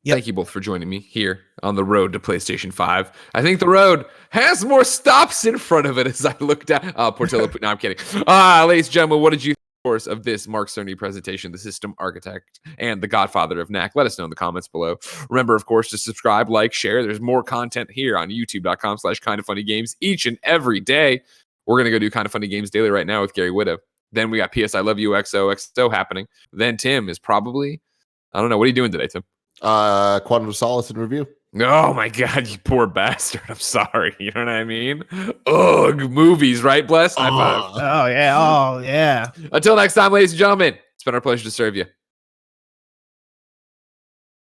Yep. Thank you both for joining me here on the road to PlayStation 5. I think the road has more stops in front of it as I look down. Portillo. No, I'm kidding. Ladies and gentlemen, what did you think, of course, of this Mark Cerny presentation, the system architect and the godfather of Knack? Let us know in the comments below. Remember, of course, to subscribe, like, share. There's more content here on youtube.com/kindoffunnygames each and every day. We're going to go do Kind of Funny Games Daily right now with Gary Widow. Then we got PS I Love You XOXO happening. Then Tim is probably, I don't know. What are you doing today, Tim? Quantum of Solace in review. Oh my God, you poor bastard. I'm sorry. You know what I mean? Ugh, movies, right, Bless? High five. Oh, yeah. Until next time, ladies and gentlemen, it's been our pleasure to serve you.